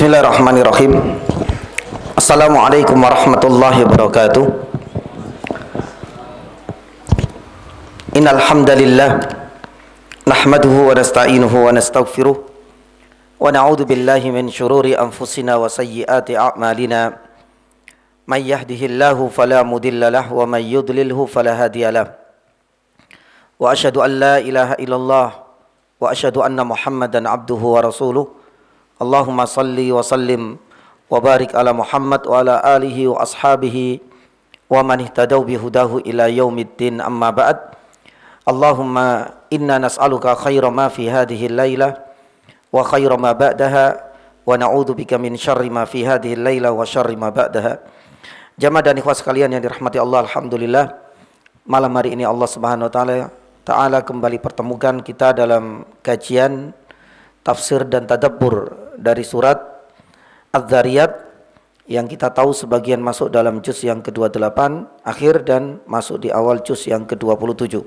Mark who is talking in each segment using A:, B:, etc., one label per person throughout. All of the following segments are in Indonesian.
A: Bismillahirrahmanirrahim. Assalamualaikum warahmatullahi wabarakatuh. Innal hamdalillah nahmaduhu wa nasta'inuhu wa nastaghfiruh wa na'udzu billahi min shururi anfusina wa sayyiati a'malina. May yahdihillahu fala mudilla lahu wa may yudlilhu fala hadiyalah. Wa asyhadu an la ilaha illallah wa asyhadu anna Muhammadan abduhu wa rasuluh. Allahumma salli wa sallim wa barik ala Muhammad wa ala alihi wa ashabihi wa man ihtadaw bihudahu ila yaumiddin, amma ba'd. Allahumma inna nas'aluka khaira ma fi hadhihi al-lailah wa khaira ma ba'daha wa na'udzu bika min syarri ma fi hadhihi al-lailah wa syarri ma ba'daha. Jamaah dan ikhwas sekalian yang dirahmati Allah, alhamdulillah malam hari ini Allah Subhanahu wa taala kembali pertemukan kita dalam kajian tafsir dan tadabbur dari surat Az-Zariyat yang kita tahu sebagian masuk dalam juz yang ke-28 akhir dan masuk di awal juz yang ke-27.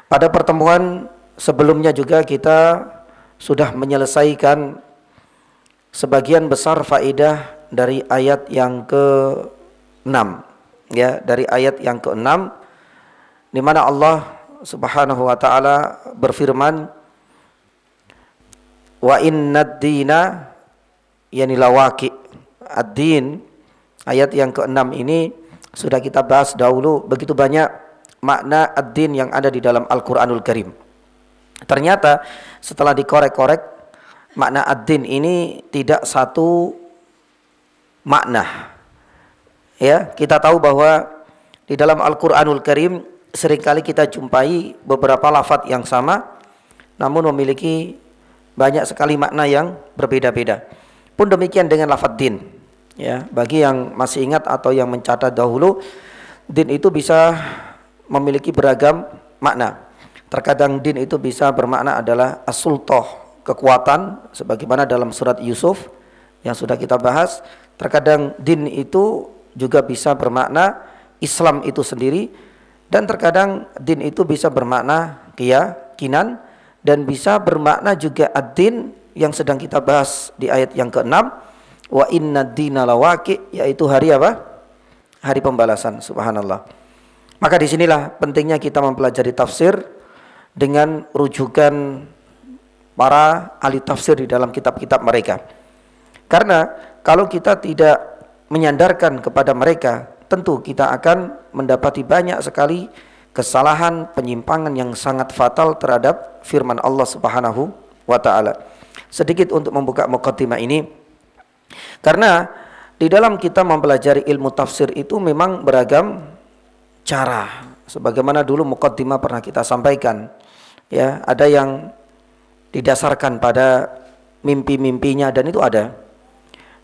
A: Pada pertemuan sebelumnya juga kita sudah menyelesaikan sebagian besar faedah dari ayat yang ke-6, ya, dari ayat yang ke-6 di mana Allah Subhanahu wa taala berfirman, wa innad dina yani lawaqi. Ad-din, ayat yang ke-6 ini sudah kita bahas dahulu, begitu banyak makna ad-din yang ada di dalam Al-Qur'anul Karim. Ternyata setelah dikorek-korek, makna ad-din ini tidak satu makna. Ya, kita tahu bahwa di dalam Al-Qur'anul Karim seringkali kita jumpai beberapa lafaz yang sama namun memiliki banyak sekali makna yang berbeda-beda. Pun demikian dengan lafaz din. Ya, bagi yang masih ingat atau yang mencatat dahulu, din itu bisa memiliki beragam makna. Terkadang din itu bisa bermakna adalah as-sultah, kekuatan, sebagaimana dalam surat Yusuf yang sudah kita bahas. Terkadang din itu juga bisa bermakna Islam itu sendiri, dan terkadang din itu bisa bermakna keyakinan, dan bisa bermakna juga ad-din yang sedang kita bahas di ayat yang ke-6, wa innad dina lawaqi, yaitu hari apa? Hari pembalasan. Subhanallah. Maka disinilah pentingnya kita mempelajari tafsir dengan rujukan para ahli tafsir di dalam kitab-kitab mereka. Karena kalau kita tidak menyandarkan kepada mereka, tentu kita akan mendapati banyak sekali kesalahan, penyimpangan yang sangat fatal terhadap firman Allah Subhanahu wa taala. Sedikit untuk membuka muqaddimah ini, karena di dalam kita mempelajari ilmu tafsir itu memang beragam cara. Sebagaimana dulu muqaddimah pernah kita sampaikan, ya, ada yang didasarkan pada mimpi-mimpinya dan itu ada.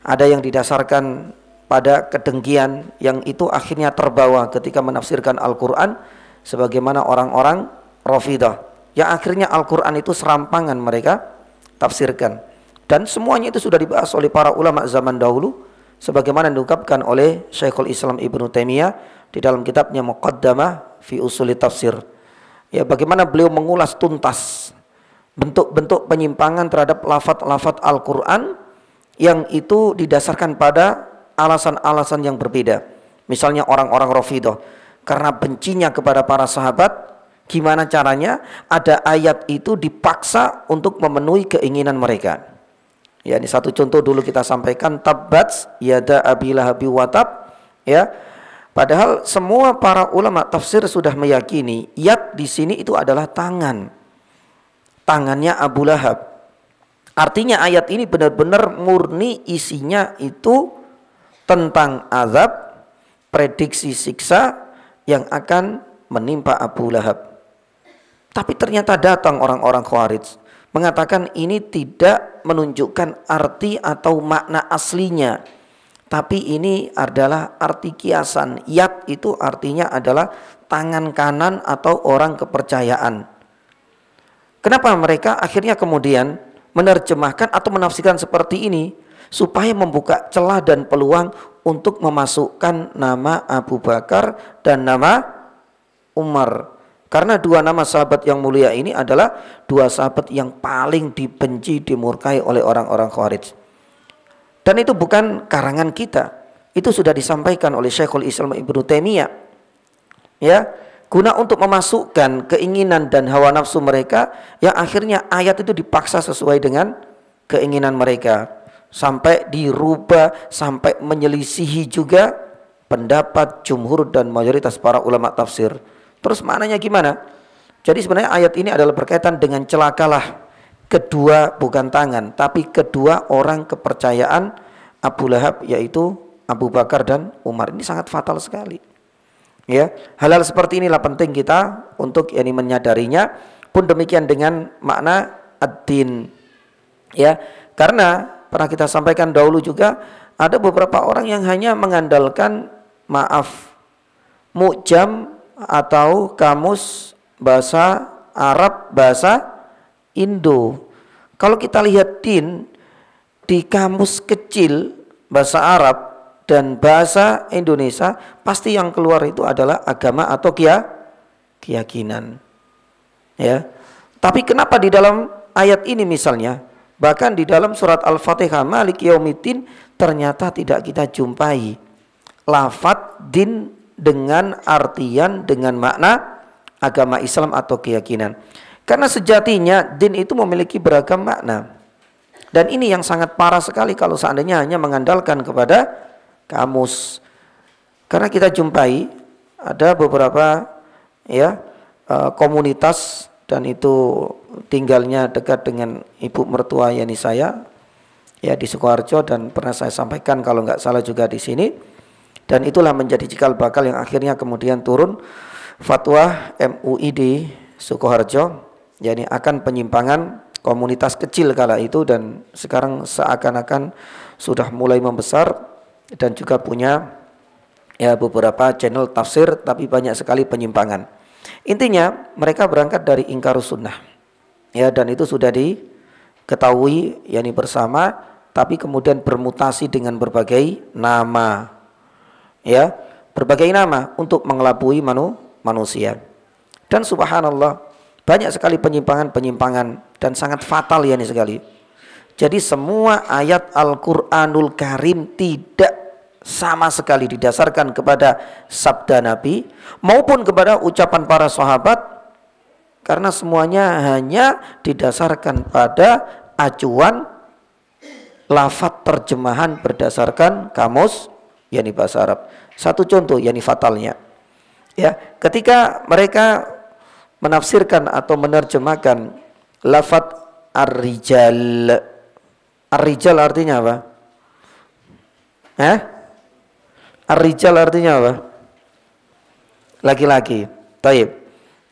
A: Ada yang didasarkan pada kedengkian yang itu akhirnya terbawa ketika menafsirkan Al-Qur'an, sebagaimana orang-orang Rafidah yang akhirnya Al-Quran itu serampangan mereka tafsirkan, dan semuanya itu sudah dibahas oleh para ulama zaman dahulu, sebagaimana diungkapkan oleh Syekhul Islam Ibnu Taimiyah di dalam kitabnya Muqaddamah fi Usuli Tafsir. Ya, bagaimana beliau mengulas tuntas bentuk-bentuk penyimpangan terhadap lafaz-lafaz Al-Quran yang itu didasarkan pada alasan-alasan yang berbeda. Misalnya orang-orang Rafidah karena bencinya kepada para sahabat, gimana caranya ada ayat itu dipaksa untuk memenuhi keinginan mereka. Ya, ini satu contoh dulu kita sampaikan, tabbat yada abi lahabi wa tab. Ya, padahal semua para ulama tafsir sudah meyakini yad di sini itu adalah tangan, tangannya Abu Lahab. Artinya ayat ini benar-benar murni isinya itu tentang azab, prediksi siksa yang akan menimpa Abu Lahab. Tapi ternyata datang orang-orang Khawarij mengatakan ini tidak menunjukkan arti atau makna aslinya, tapi ini adalah arti kiasan. Yad itu artinya adalah tangan kanan atau orang kepercayaan. Kenapa mereka akhirnya kemudian menerjemahkan atau menafsirkan seperti ini? Supaya membuka celah dan peluang untuk memasukkan nama Abu Bakar dan nama Umar. Karena dua nama sahabat yang mulia ini adalah dua sahabat yang paling dibenci, dimurkai oleh orang-orang Khawarij. Dan itu bukan karangan kita. Itu sudah disampaikan oleh Syekhul Islam Ibnu Taimiyah. Ya, guna untuk memasukkan keinginan dan hawa nafsu mereka yang akhirnya ayat itu dipaksa sesuai dengan keinginan mereka. Sampai dirubah, sampai menyelisihi juga pendapat jumhur dan mayoritas para ulama tafsir. Terus maknanya gimana? Jadi sebenarnya ayat ini adalah berkaitan dengan celakalah kedua, bukan tangan, tapi kedua orang kepercayaan Abu Lahab, yaitu Abu Bakar dan Umar. Ini sangat fatal sekali. Ya, hal-hal seperti inilah penting kita untuk menyadarinya. Pun demikian dengan makna ad-din. Ya, karena pernah kita sampaikan dahulu juga ada beberapa orang yang hanya mengandalkan mu'jam atau kamus bahasa Arab, bahasa Indo. Kalau kita lihat din di kamus kecil bahasa Arab dan bahasa Indonesia, pasti yang keluar itu adalah agama atau keyakinan. Ya. Tapi kenapa di dalam ayat ini misalnya, bahkan di dalam surat Al-Fatihah Maliki Yaumiddin, ternyata tidak kita jumpai lafadz din dengan artian, dengan makna agama Islam atau keyakinan. Karena sejatinya din itu memiliki beragam makna. Dan ini yang sangat parah sekali kalau seandainya hanya mengandalkan kepada kamus. Karena kita jumpai ada beberapa komunitas, dan itu tinggalnya dekat dengan ibu mertua saya di Sukoharjo, dan pernah saya sampaikan kalau nggak salah juga di sini. Dan itulah menjadi cikal bakal yang akhirnya kemudian turun fatwa MUI di Sukoharjo, yakni akan penyimpangan komunitas kecil kala itu, dan sekarang seakan-akan sudah mulai membesar dan juga punya beberapa channel tafsir, tapi banyak sekali penyimpangan. Intinya mereka berangkat dari ingkarus sunnah, dan itu sudah diketahui bersama, tapi kemudian bermutasi dengan berbagai nama, berbagai nama untuk mengelabui manusia. Dan subhanallah, banyak sekali penyimpangan dan sangat fatal sekali. Jadi semua ayat Al-Quranul Karim tidak sama sekali didasarkan kepada sabda Nabi maupun kepada ucapan para sahabat, karena semuanya hanya didasarkan pada acuan lafadz terjemahan berdasarkan kamus bahasa Arab. Satu contoh fatalnya, ketika mereka menafsirkan atau menerjemahkan lafadz ar-rijal. Ar-rijal artinya apa? Ar-rijal artinya apa? Laki-laki. Taib.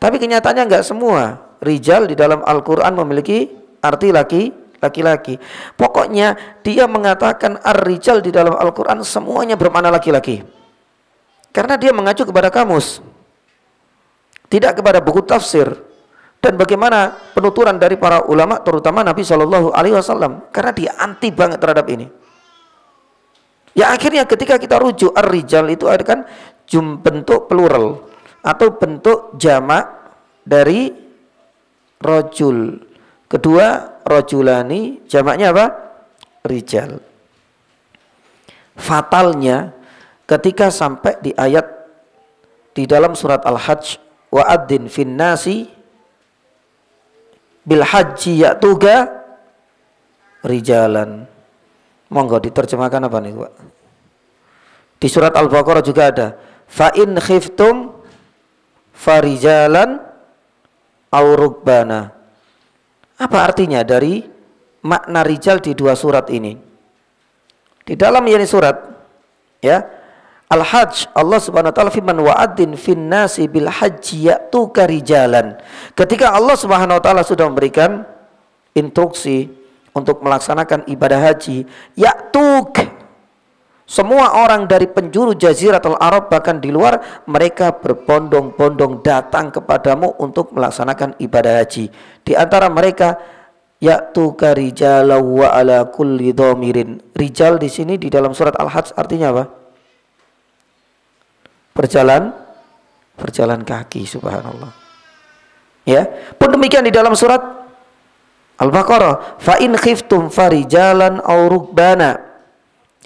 A: Tapi kenyataannya enggak semua rijal di dalam Al-Quran memiliki arti laki-laki. Pokoknya dia mengatakan ar-rijal di dalam Al-Quran semuanya bermakna laki-laki. Karena dia mengacu kepada kamus, tidak kepada buku tafsir. Dan bagaimana penuturan dari para ulama, terutama Nabi Shallallahu Alaihi Wasallam, karena dia anti banget terhadap ini. Ya akhirnya ketika kita rujuk ar-rijal itu ada kan bentuk plural atau bentuk jamak dari rojul. Kedua rojulani, jamaknya apa? Rijal. Fatalnya ketika sampai di ayat di dalam surat Al-Hajj, wa'adzin fin nasi bil haji ya'tuka rijalan. Monggo diterjemahkan apa nih, Pak? Di surat Al-Baqarah juga ada fa in khiftum farijalan aw rukbana. Apa artinya dari makna rijal di dua surat ini? Di dalam surat Al-Hajj, Allah Subhanahu wa taala firman wa'adzin fin nasi bil haji ya'tuka rijalan. Ketika Allah Subhanahu wa taala sudah memberikan instruksi untuk melaksanakan ibadah haji, ya'tuk, semua orang dari penjuru Jaziratul Arab bahkan di luar, mereka berbondong-bondong datang kepadamu untuk melaksanakan ibadah haji. Di antara mereka ya'tuka rijalan wa ala kulli dhamirin. Rijal di sini di dalam surat Al-Hajj artinya apa? Berjalan kaki, subhanallah. Pun demikian di dalam surat Al-Baqarah, fa in khiftum farijalan aw rukbana.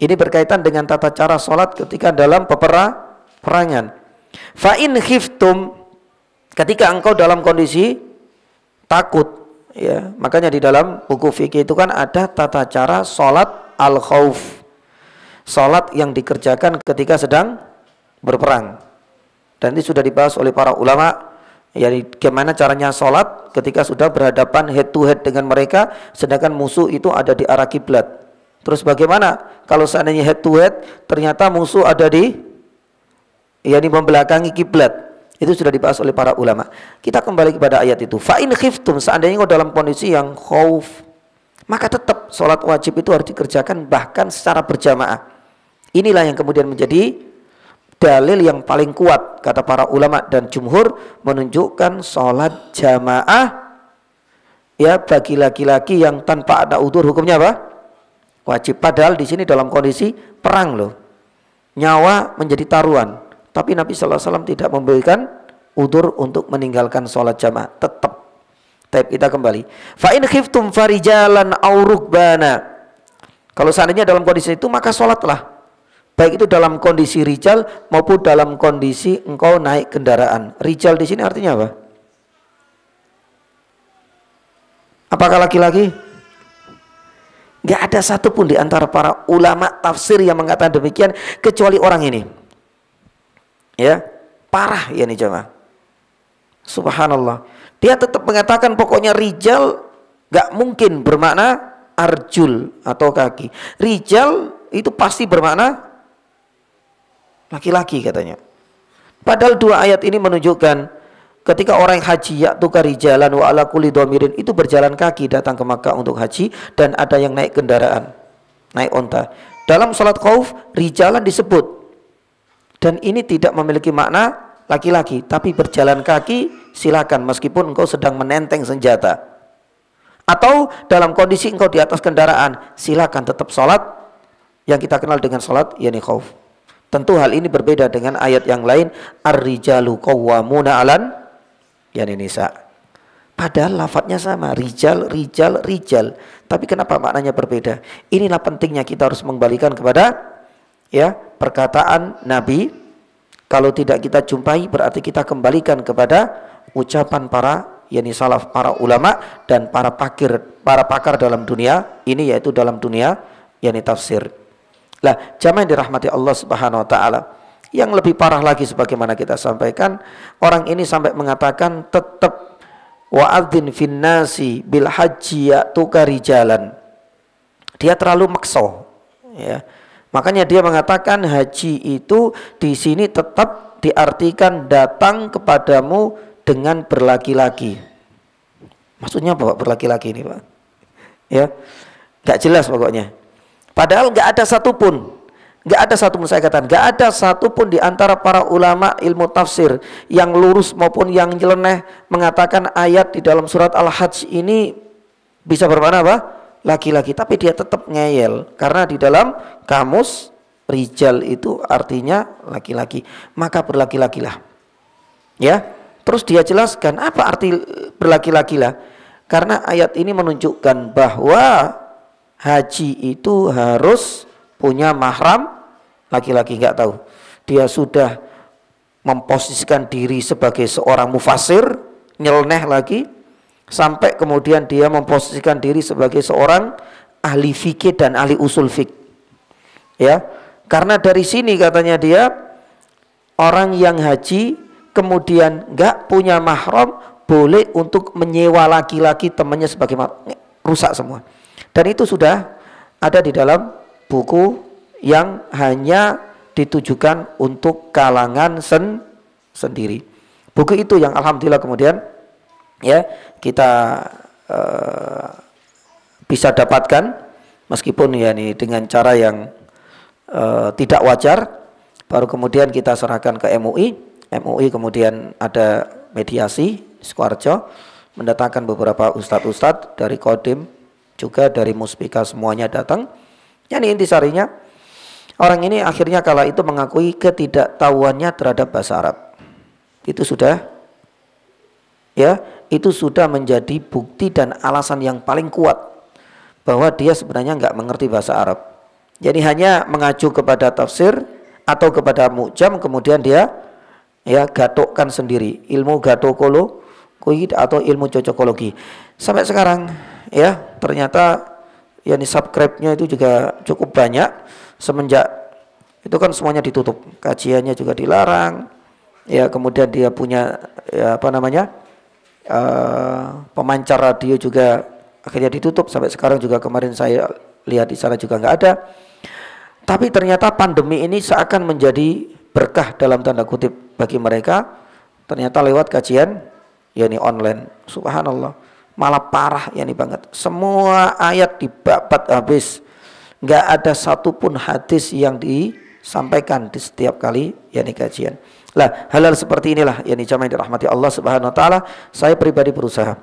A: Ini berkaitan dengan tata cara sholat ketika dalam peperangan. Fa in khiftum, ketika engkau dalam kondisi takut, ya, makanya di dalam buku fikih itu kan ada tata cara sholat al-khauf, sholat yang dikerjakan ketika sedang berperang. Dan ini sudah dibahas oleh para ulama, ya, bagaimana caranya sholat ketika sudah berhadapan head to head dengan mereka, sedangkan musuh itu ada di arah kiblat. Terus bagaimana kalau seandainya head to head ternyata musuh ada di membelakangi kiblat? Itu sudah dibahas oleh para ulama. Kita kembali kepada ayat itu. Fa in khiftum, seandainya kau dalam kondisi yang khauf, maka tetap sholat wajib itu harus dikerjakan bahkan secara berjamaah. Inilah yang kemudian menjadi dalil yang paling kuat kata para ulama dan jumhur, menunjukkan sholat jamaah ya bagi laki-laki yang tanpa ada udzur hukumnya apa? Wajib. Padahal di sini dalam kondisi perang loh, nyawa menjadi taruhan, tapi Nabi SAW tidak memberikan udzur untuk meninggalkan sholat jamaah. Tetap. Tapi kita kembali. Fa in khiftum farijalan aw rukbana. Kalau seandainya dalam kondisi itu maka sholatlah, baik itu dalam kondisi rijal maupun dalam kondisi engkau naik kendaraan. Rijal di sini artinya apa? Apakah laki-laki? Gak ada satupun di antara para ulama tafsir yang mengatakan demikian kecuali orang ini. Ya, parah ya nih jemaah. Subhanallah. Dia tetap mengatakan pokoknya rijal gak mungkin bermakna arjul atau kaki. Rijal itu pasti bermakna laki-laki katanya. Padahal dua ayat ini menunjukkan ketika orang haji ya'tuka rijalan wa ala kulli dhamirin, itu berjalan kaki datang ke Makkah untuk haji, dan ada yang naik kendaraan, naik onta. Dalam salat khauf rijalan disebut, dan ini tidak memiliki makna laki-laki, tapi berjalan kaki silakan meskipun engkau sedang menenteng senjata, atau dalam kondisi engkau di atas kendaraan silakan tetap salat yang kita kenal dengan salat yani khauf. Tentu hal ini berbeda dengan ayat yang lain, ar-rijalu qawwamuna 'alan yani nisa. Padahal lafadznya sama, rijal, rijal, rijal. Tapi kenapa maknanya berbeda? Inilah pentingnya kita harus mengembalikan kepada ya perkataan Nabi. Kalau tidak kita jumpai, berarti kita kembalikan kepada ucapan para yani salaf, para ulama dan para pakar dalam dunia ini, yaitu dalam dunia yani tafsir. Lah, jamaah yang dirahmati Allah Subhanahu wa taala, yang lebih parah lagi sebagaimana kita sampaikan, orang ini sampai mengatakan tetap wa'adzin finnasi bil haji ya'tuka rijalan. Dia terlalu makso ya. Makanya dia mengatakan haji itu di sini tetap diartikan datang kepadamu dengan berlaki-laki. Maksudnya apa Pak berlaki-laki ini Pak? Ya, gak jelas pokoknya. Padahal gak ada satupun, saya katakan, gak ada satupun di antara para ulama ilmu tafsir yang lurus maupun yang nyeleneh mengatakan ayat di dalam surat Al-Hajj ini bisa bermakna apa? Laki-laki. Tapi dia tetap ngeyel, karena di dalam kamus rijal itu artinya laki-laki, maka berlaki-lakilah. Ya, terus dia jelaskan apa arti berlaki-lakilah, karena ayat ini menunjukkan bahwa haji itu harus punya mahram laki-laki. Nggak tahu, dia sudah memposisikan diri sebagai seorang mufassir, nyeleneh lagi, sampai kemudian dia memposisikan diri sebagai seorang ahli fikih dan ahli usul fikih. Ya, karena dari sini katanya dia, orang yang haji kemudian nggak punya mahram boleh untuk menyewa laki-laki temannya sebagai rusak semua. Dan itu sudah ada di dalam buku yang hanya ditujukan untuk kalangan sendiri. Buku itu yang alhamdulillah kemudian ya kita bisa dapatkan, meskipun ya ini dengan cara yang tidak wajar. Baru kemudian kita serahkan ke MUI. MUI kemudian ada mediasi Sukoharjo, mendatangkan beberapa ustadz-ustadz dari Kodim, juga dari Muspika, semuanya datang. Yani intisarinya, orang ini akhirnya kala itu mengakui ketidaktahuannya terhadap bahasa Arab. Itu sudah ya, itu sudah menjadi bukti dan alasan yang paling kuat bahwa dia sebenarnya nggak mengerti bahasa Arab. Jadi hanya mengacu kepada tafsir atau kepada mu'jam, kemudian dia ya gatukkan sendiri ilmu gatokologi atau ilmu cocokologi. Sampai sekarang ya ternyata yang subscribe-nya itu juga cukup banyak. Semenjak itu kan semuanya ditutup, kajiannya juga dilarang. Ya kemudian dia punya ya, pemancar radio juga akhirnya ditutup. Sampai sekarang juga kemarin saya lihat di sana juga nggak ada. Tapi ternyata pandemi ini seakan menjadi berkah dalam tanda kutip bagi mereka. Ternyata lewat kajian yakni online. Subhanallah. Malah parah yakni banget. Semua ayat dibabat habis. Nggak ada satupun hadis yang disampaikan di setiap kali yakni kajian. Lah, hal-hal seperti inilah yakni jamaah yang dirahmati Allah Subhanahu wa taala, saya pribadi berusaha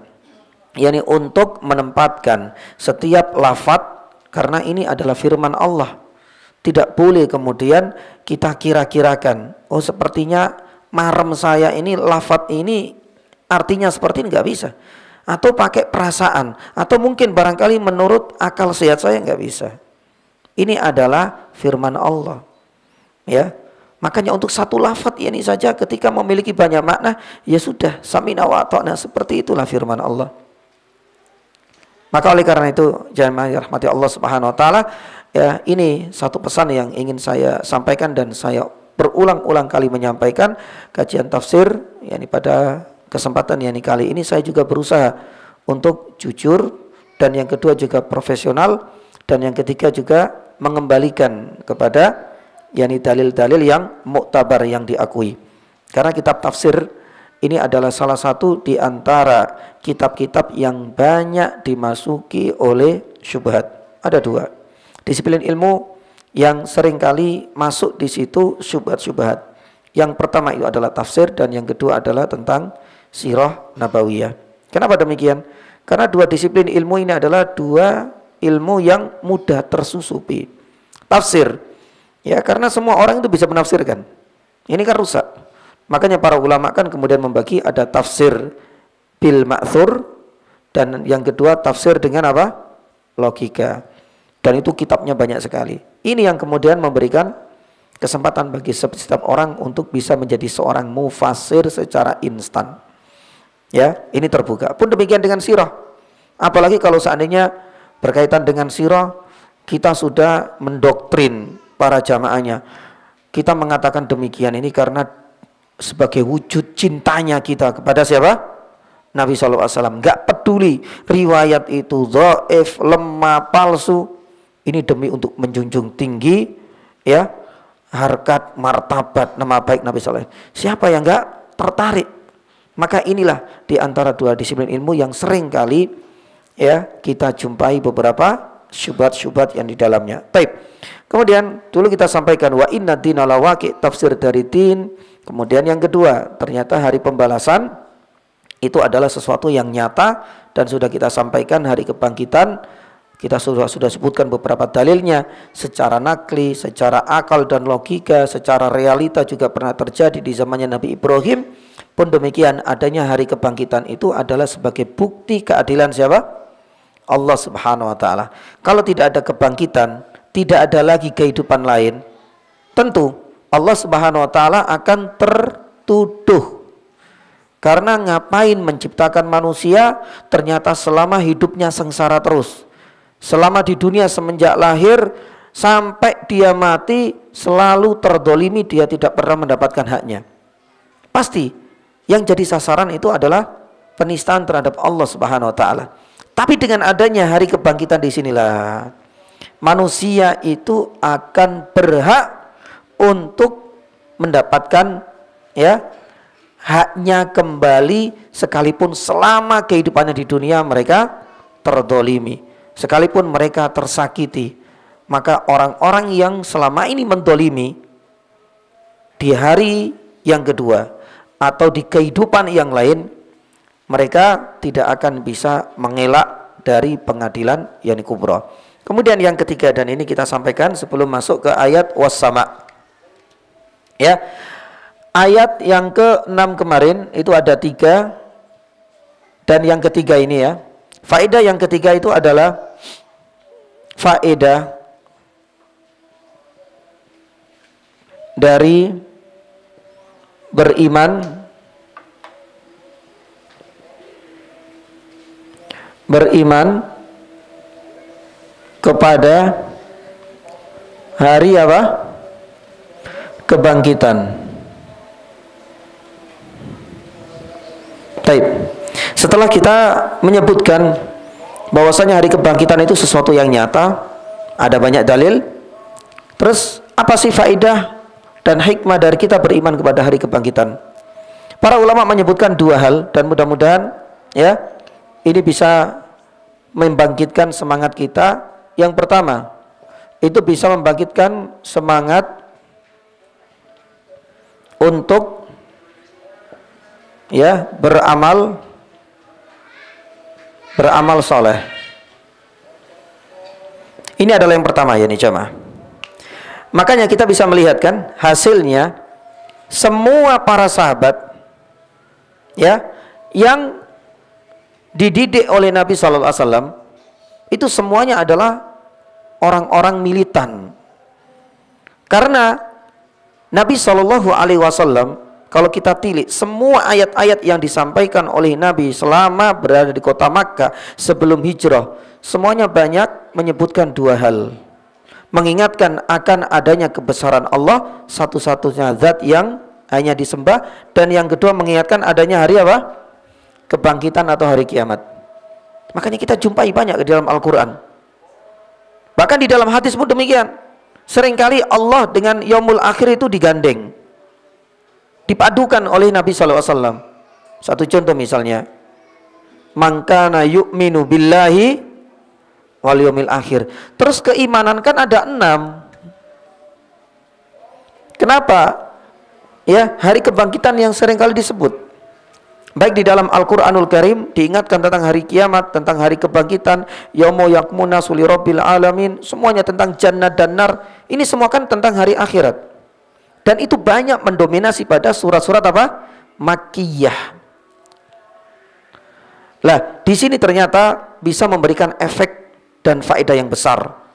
A: yakni untuk menempatkan setiap lafaz karena ini adalah firman Allah. Tidak boleh kemudian kita kira-kirakan, oh sepertinya marem saya ini lafaz ini artinya seperti ini, nggak bisa. Atau pakai perasaan, atau mungkin barangkali menurut akal sehat saya, nggak bisa. Ini adalah firman Allah. Ya, makanya untuk satu lafaz ini saja ketika memiliki banyak makna, ya sudah sami'na wa ata'na, seperti itulah firman Allah. Maka oleh karena itu jamaah yang dirahmati Allah Subhanahu wa taala, ya ini satu pesan yang ingin saya sampaikan dan saya berulang-ulang kali menyampaikan kajian tafsir yakni pada kesempatan yakni kali ini saya juga berusaha untuk jujur, dan yang kedua juga profesional, dan yang ketiga juga mengembalikan kepada yakni dalil-dalil yang muktabar, yang diakui. Karena kitab tafsir ini adalah salah satu di antara kitab-kitab yang banyak dimasuki oleh syubhat. Ada dua disiplin ilmu yang seringkali masuk di situ syubhat-syubhat. Yang pertama itu adalah tafsir, dan yang kedua adalah tentang sirah nabawiyah. Kenapa demikian? Karena dua disiplin ilmu ini adalah dua ilmu yang mudah tersusupi. Tafsir, ya karena semua orang itu bisa menafsirkan. Ini kan rusak. Makanya para ulama kan kemudian membagi, ada tafsir bil ma'thur, dan yang kedua tafsir dengan apa? Logika. Dan itu kitabnya banyak sekali. Ini yang kemudian memberikan kesempatan bagi setiap orang untuk bisa menjadi seorang mufassir secara instan. Ya, ini terbuka. Pun demikian dengan sirah. Apalagi kalau seandainya berkaitan dengan sirah, kita sudah mendoktrin para jamaahnya. Kita mengatakan demikian ini karena sebagai wujud cintanya kita kepada siapa? Nabi SAW. Gak peduli riwayat itu dhaif, lemah, palsu. Ini demi untuk menjunjung tinggi ya harkat, martabat, nama baik Nabi SAW. Siapa yang gak tertarik? Maka inilah di antara dua disiplin ilmu yang sering kali ya kita jumpai beberapa syubhat-syubhat yang di dalamnya. Taib. Kemudian dulu kita sampaikan wa inna dina lawaqi, tafsir dari din. Kemudian yang kedua, ternyata hari pembalasan itu adalah sesuatu yang nyata, dan sudah kita sampaikan hari kebangkitan. Kita sudah sebutkan beberapa dalilnya secara nakli, secara akal dan logika, secara realita juga pernah terjadi di zamannya Nabi Ibrahim. Pun demikian, adanya hari kebangkitan itu adalah sebagai bukti keadilan siapa? Allah Subhanahu wa taala. Kalau tidak ada kebangkitan, tidak ada lagi kehidupan lain, tentu Allah Subhanahu wa taala akan tertuduh. Karena ngapain menciptakan manusia ternyata selama hidupnya sengsara terus. Selama di dunia semenjak lahir sampai dia mati selalu terdolimi, dia tidak pernah mendapatkan haknya. Pasti yang jadi sasaran itu adalah penistaan terhadap Allah Subhanahu wa taala. Tapi dengan adanya hari kebangkitan disinilah manusia itu akan berhak untuk mendapatkan ya haknya kembali, sekalipun selama kehidupannya di dunia mereka terdolimi, sekalipun mereka tersakiti. Maka orang-orang yang selama ini mendolimi di hari yang kedua atau di kehidupan yang lain, mereka tidak akan bisa mengelak dari pengadilan yani kubra. Kemudian yang ketiga, dan ini kita sampaikan sebelum masuk ke ayat was-sama. Ya, ayat yang ke-6 kemarin itu ada 3, dan yang ketiga ini ya, faedah yang ketiga itu adalah faedah dari beriman kepada hari apa? Kebangkitan. Baik. Setelah kita menyebutkan bahwasanya hari kebangkitan itu sesuatu yang nyata, ada banyak dalil. Terus apa sih faedah dan hikmah dari kita beriman kepada hari kebangkitan? Para ulama menyebutkan dua hal, dan mudah-mudahan ya ini bisa membangkitkan semangat kita. Yang pertama, itu bisa membangkitkan semangat untuk ya beramal soleh. Ini adalah yang pertama ya nih jemaah. Makanya kita bisa melihat kan hasilnya semua para sahabat ya yang dididik oleh Nabi Shallallahu Alaihi Wasallam itu semuanya adalah orang-orang militan. Karena Nabi Shallallahu Alaihi Wasallam, kalau kita tilik semua ayat-ayat yang disampaikan oleh Nabi selama berada di kota Makkah sebelum hijrah, semuanya banyak menyebutkan dua hal. Mengingatkan akan adanya kebesaran Allah, satu-satunya zat yang hanya disembah, dan yang kedua mengingatkan adanya hari apa? Kebangkitan atau hari kiamat. Makanya kita jumpai banyak di dalam Al-Quran. Bahkan di dalam hadis pun demikian. Seringkali Allah dengan yaumul akhir itu digandeng, dipadukan oleh Nabi SAW. Satu contoh misalnya, man kana yu'minu billahi wal yaumil akhir. Terus keimanan kan ada 6. Kenapa? Ya, hari kebangkitan yang seringkali disebut. Baik di dalam Al-Quranul Karim diingatkan tentang hari kiamat, tentang hari kebangkitan, yaumu yakmuna suli rabbil alamin, semuanya tentang jannah dan nar. Ini semua kan tentang hari akhirat. Dan itu banyak mendominasi pada surat-surat apa? Makkiyah. Lah, di sini ternyata bisa memberikan efek dan faedah yang besar.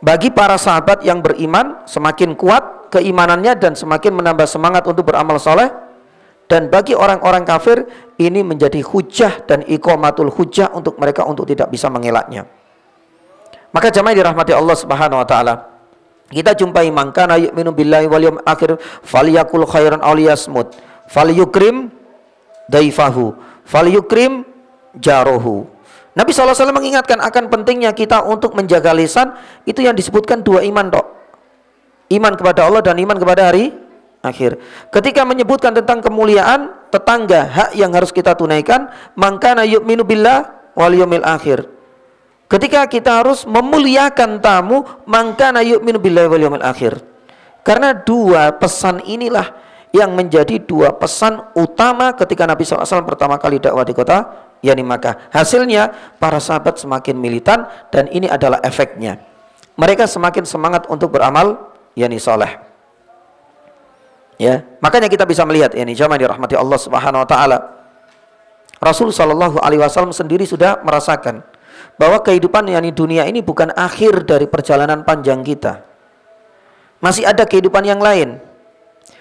A: Bagi para sahabat yang beriman, semakin kuat keimanannya dan semakin menambah semangat untuk beramal soleh. Dan bagi orang-orang kafir ini menjadi hujah dan iqamatul hujah untuk mereka untuk tidak bisa mengelaknya. Maka jamaah dirahmati Allah Subhanahu wa taala, kita jumpai man kana yu'minu billahi wal yaumil akhir falyakul khairan aw liyasmut falyukrim daifahu falyukrim jarohu. Nabi SAW mengingatkan akan pentingnya kita untuk menjaga lisan. Itu yang disebutkan dua iman tok. Iman kepada Allah dan iman kepada hari akhir. Ketika menyebutkan tentang kemuliaan tetangga, hak yang harus kita tunaikan, man kana yu'minu billah wal yaumil akhir. Ketika kita harus memuliakan tamu, man kana yu'minu billahi wal yaumil akhir. Karena dua pesan inilah yang menjadi dua pesan utama ketika Nabi SAW pertama kali dakwah di kota yakni Makkah. Hasilnya para sahabat semakin militan, dan ini adalah efeknya. Mereka semakin semangat untuk beramal yakni soleh. Ya, makanya kita bisa melihat ini jamaah dirahmati Allah Subhanahu wa taala. Rasul sallallahu alaihi wasallam sendiri sudah merasakan bahwa kehidupan yakni dunia ini bukan akhir dari perjalanan panjang kita. Masih ada kehidupan yang lain.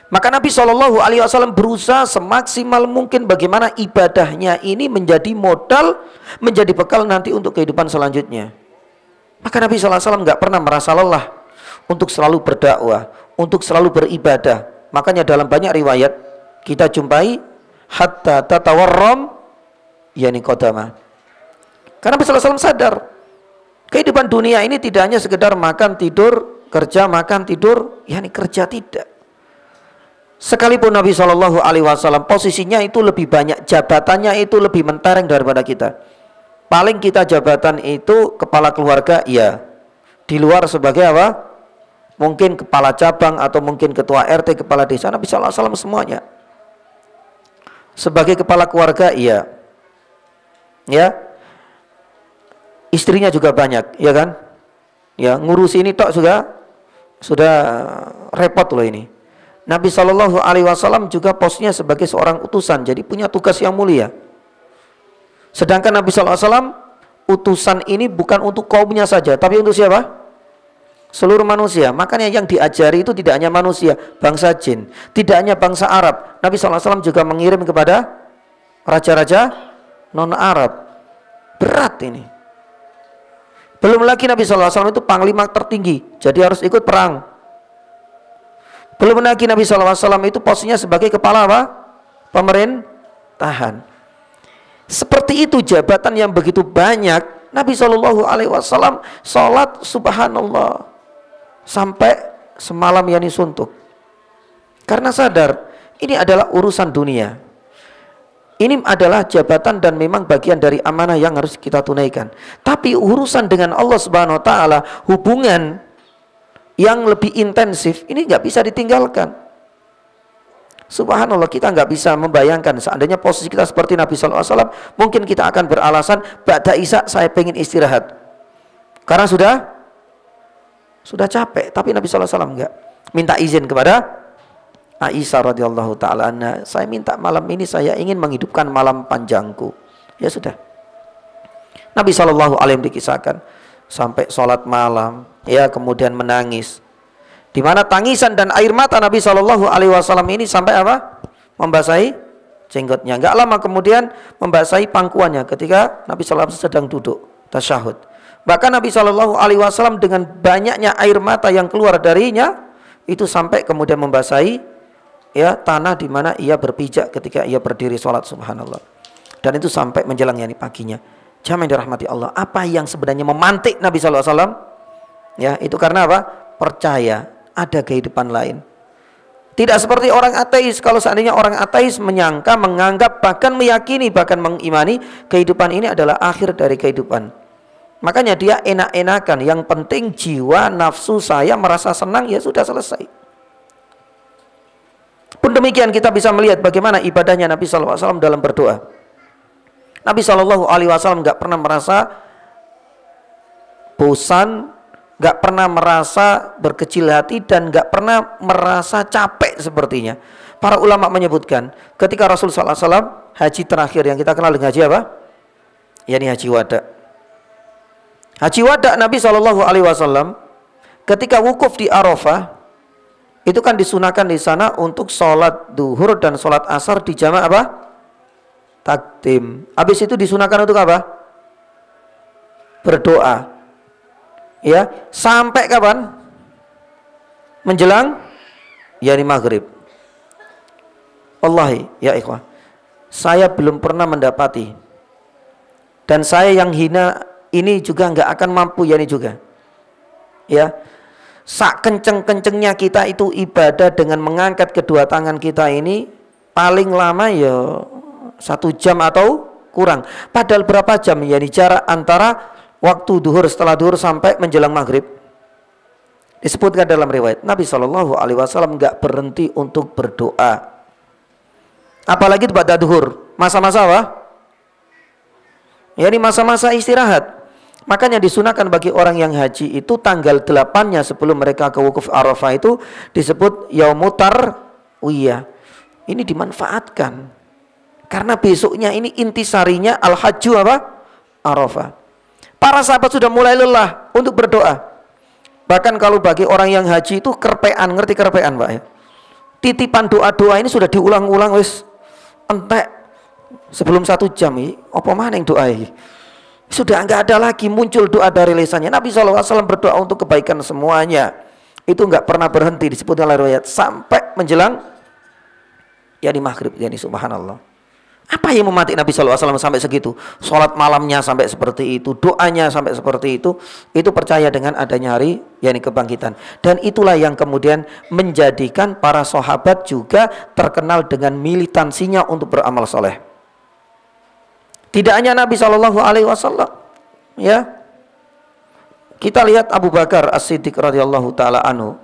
A: Maka Nabi sallallahu alaihi wasallam berusaha semaksimal mungkin bagaimana ibadahnya ini menjadi modal, menjadi bekal nanti untuk kehidupan selanjutnya. Maka Nabi sallallahu alaihi wasallam enggak pernah merasa lelah untuk selalu berdakwah, untuk selalu beribadah. Makanya dalam banyak riwayat kita jumpai hatta tatawarram yani qadama. Karena Nabi sallallahu alaihi wasallam sadar kehidupan dunia ini tidak hanya sekedar makan tidur, kerja makan tidur, yani kerja tidak. Sekalipun Nabi sallallahu alaihi wasallam posisinya itu lebih banyak, jabatannya itu lebih mentereng daripada kita. Paling kita jabatan itu kepala keluarga, iya. Di luar sebagai apa? Mungkin kepala cabang atau mungkin ketua RT, kepala desa. Nabi sallallahu alaihi wasallam semuanya sebagai kepala keluarga, iya. Ya. Istrinya juga banyak, ya kan? Ya, ngurus ini tok sudah repot loh ini. Nabi sallallahu alaihi wasallam juga posnya sebagai seorang utusan, jadi punya tugas yang mulia. Sedangkan Nabi sallallahu alaihi wasallam utusan ini bukan untuk kaumnya saja, tapi untuk siapa? Seluruh manusia. Makanya yang diajari itu tidak hanya manusia, bangsa jin, tidak hanya bangsa Arab. Nabi SAW juga mengirim kepada raja-raja non-Arab. Berat ini. Belum lagi Nabi SAW itu panglima tertinggi, jadi harus ikut perang. Belum lagi Nabi SAW itu posisinya sebagai kepala apa? Pemerintahan. Seperti itu jabatan yang begitu banyak. Nabi SAW sholat subhanallah sampai semalam yani suntuk, karena sadar ini adalah urusan dunia, ini adalah jabatan dan memang bagian dari amanah yang harus kita tunaikan. Tapi urusan dengan Allah Subhanahu wa taala, hubungan yang lebih intensif ini nggak bisa ditinggalkan. Subhanallah, kita nggak bisa membayangkan seandainya posisi kita seperti Nabi SAW, mungkin kita akan beralasan ba'da isya saya pengen istirahat karena sudah capek. Tapi Nabi SAW enggak, minta izin kepada Aisyah radhiyallahu taala anha, saya minta malam ini saya ingin menghidupkan malam panjangku. Ya sudah, Nabi SAW dikisahkan sampai sholat malam, ya kemudian menangis, di mana tangisan dan air mata Nabi SAW ini sampai apa? Membasahi jenggotnya. Enggak lama kemudian membasahi pangkuannya ketika Nabi SAW sedang duduk tasyahud. Bahkan Nabi SAW dengan banyaknya air mata yang keluar darinya itu sampai kemudian membasahi ya tanah di mana ia berpijak ketika ia berdiri sholat, subhanallah. Dan itu sampai menjelang yani paginya. Jamaah yang dirahmati Allah, apa yang sebenarnya memantik Nabi SAW? Ya itu karena apa? Percaya ada kehidupan lain. Tidak seperti orang ateis. Kalau seandainya orang ateis menyangka, menganggap, bahkan meyakini, bahkan mengimani kehidupan ini adalah akhir dari kehidupan, makanya dia enak-enakan, yang penting jiwa nafsu saya merasa senang, ya sudah selesai. Pun demikian kita bisa melihat bagaimana ibadahnya Nabi SAW dalam berdoa. Nabi SAW nggak pernah merasa bosan, nggak pernah merasa berkecil hati, dan nggak pernah merasa capek sepertinya. Para ulama menyebutkan ketika Rasulullah SAW haji terakhir yang kita kenal dengan haji apa? Yani haji wada. Haji wada Nabi SAW ketika wukuf di Arafah itu kan disunahkan di sana untuk sholat duhur dan sholat asar di jamaah apa? Takdim. Habis itu disunahkan untuk apa? Berdoa. Ya, sampai kapan? Menjelang yani maghrib. Wallahi ya ikhwah, saya belum pernah mendapati, dan saya yang hina ini juga nggak akan mampu yani juga. Ya, sak kenceng-kencengnya kita itu ibadah dengan mengangkat kedua tangan kita ini paling lama ya 1 jam atau kurang. Padahal berapa jam yani jarak antara waktu duhur, setelah duhur sampai menjelang maghrib. Disebutkan dalam riwayat Nabi SAW nggak berhenti untuk berdoa, apalagi pada duhur, masa-masa apa? Yani masa-masa istirahat. Makanya disunahkan bagi orang yang haji itu tanggal 8-nya sebelum mereka ke wukuf Arafah itu disebut yaumutar wiyah. Ini dimanfaatkan karena besoknya ini intisarinya al-hajju apa? Arafah. Para sahabat sudah mulai lelah untuk berdoa. Bahkan kalau bagi orang yang haji itu kerpean, ngerti kerpean Pak ya? Titipan doa-doa ini sudah diulang-ulang wis entek sebelum 1 jam ini. Apa mana yang doa ini? Sudah enggak ada lagi muncul doa dari lisannya. Nabi SAW berdoa untuk kebaikan semuanya. Itu enggak pernah berhenti, disebut oleh riwayat sampai menjelang yani maghrib, yani subhanallah. Apa yang memati Nabi SAW sampai segitu? Sholat malamnya sampai seperti itu, doanya sampai seperti itu percaya dengan adanya hari yani kebangkitan. Dan itulah yang kemudian menjadikan para sahabat juga terkenal dengan militansinya untuk beramal soleh. Tidak hanya Nabi SAW, ya. Kita lihat Abu Bakar As-Siddiq radhiyallahu taala anhu.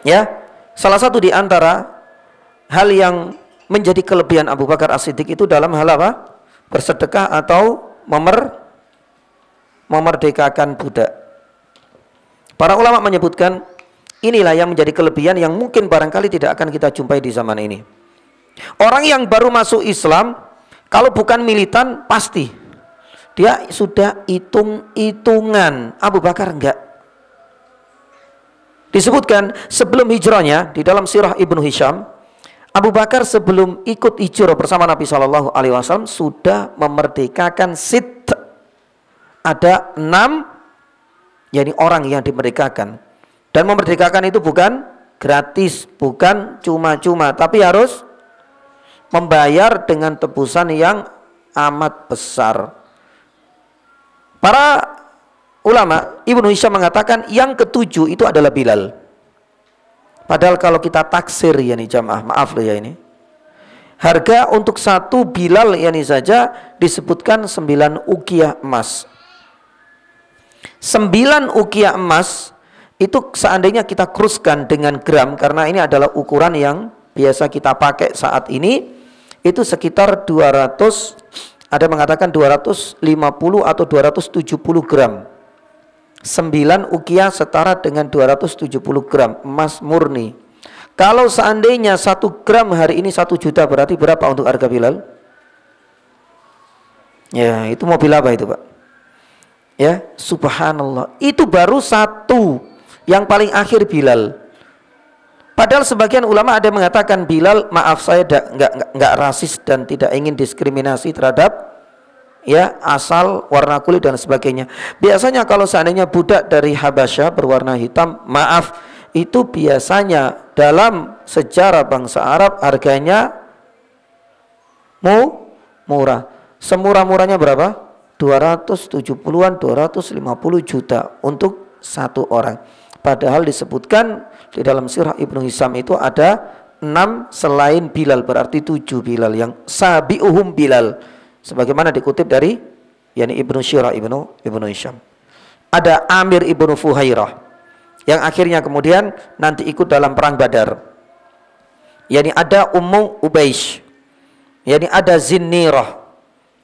A: Ya, salah satu di antara hal yang menjadi kelebihan Abu Bakar As-Siddiq itu dalam hal apa? Bersedekah atau memerdekakan budak. Para ulama menyebutkan inilah yang menjadi kelebihan yang mungkin barangkali tidak akan kita jumpai di zaman ini. Orang yang baru masuk Islam, kalau bukan militan pasti dia sudah hitung-hitungan. Abu Bakar enggak. Disebutkan sebelum hijrahnya di dalam sirah Ibnu Hisham, Abu Bakar sebelum ikut hijrah bersama Nabi Shallallahu Alaihi Wasallam sudah memerdekakan ada 6 yakni orang yang dimerdekakan, dan memerdekakan itu bukan gratis, bukan cuma-cuma, tapi harus membayar dengan tebusan yang amat besar. Para ulama, Ibnu Hisham mengatakan yang ketujuh itu adalah Bilal. Padahal kalau kita taksir ya nih jamaah, maaf loh ya ini, harga untuk satu Bilal ya nih saja disebutkan 9 uqiyah emas. 9 uqiyah emas itu seandainya kita kruskan dengan gram, karena ini adalah ukuran yang biasa kita pakai saat ini, itu sekitar 200, ada mengatakan 250 atau 270 gram. 9 uqiyah setara dengan 270 gram emas murni. Kalau seandainya 1 gram hari ini 1 juta, berarti berapa untuk harga Bilal? Ya, itu mobil apa itu, Pak? Ya, subhanallah. Itu baru satu yang paling akhir Bilal. Padahal sebagian ulama ada yang mengatakan Bilal, maaf saya enggak rasis dan tidak ingin diskriminasi terhadap ya asal, warna kulit dan sebagainya. Biasanya kalau seandainya budak dari Habasyah berwarna hitam, maaf, itu biasanya dalam sejarah bangsa Arab harganya murah. Semurah-murahnya berapa? 270-an, 250 juta untuk satu orang. Padahal disebutkan di dalam sirah Ibnu Hisham itu ada 6 selain Bilal, berarti 7 Bilal yang sabiuhum Bilal, sebagaimana dikutip dari yakni Ibnu Syirah Ibnu Hisham. Ada Amir Ibnu Fuhairah yang akhirnya kemudian nanti ikut dalam perang Badar. yakni ada Ummu Ubaish, yakni ada Zinnirah,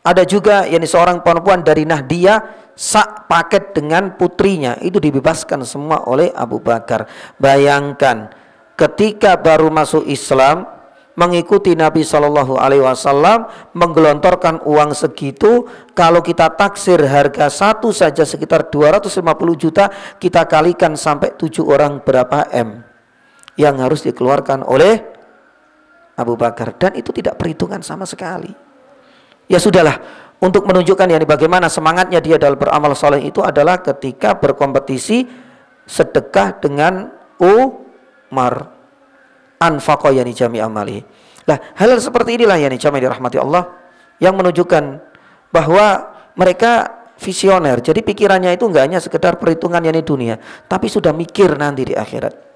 A: ada juga yakni seorang perempuan dari Nahdiyah sak paket dengan putrinya, itu dibebaskan semua oleh Abu Bakar. Bayangkan ketika baru masuk Islam, mengikuti Nabi Shallallahu Alaihi Wasallam, menggelontorkan uang segitu. Kalau kita taksir harga satu saja sekitar 250 juta, kita kalikan sampai 7 orang, berapa M yang harus dikeluarkan oleh Abu Bakar, dan itu tidak perhitungan sama sekali. Ya sudahlah, untuk menunjukkan yani bagaimana semangatnya dia dalam beramal soleh itu adalah ketika berkompetisi sedekah dengan Umar. Anfaqa yani jami amali. Nah, hal seperti inilah yani jami dirahmati Allah yang menunjukkan bahwa mereka visioner. Jadi pikirannya itu enggak hanya sekedar perhitungan yani dunia, tapi sudah mikir nanti di akhirat.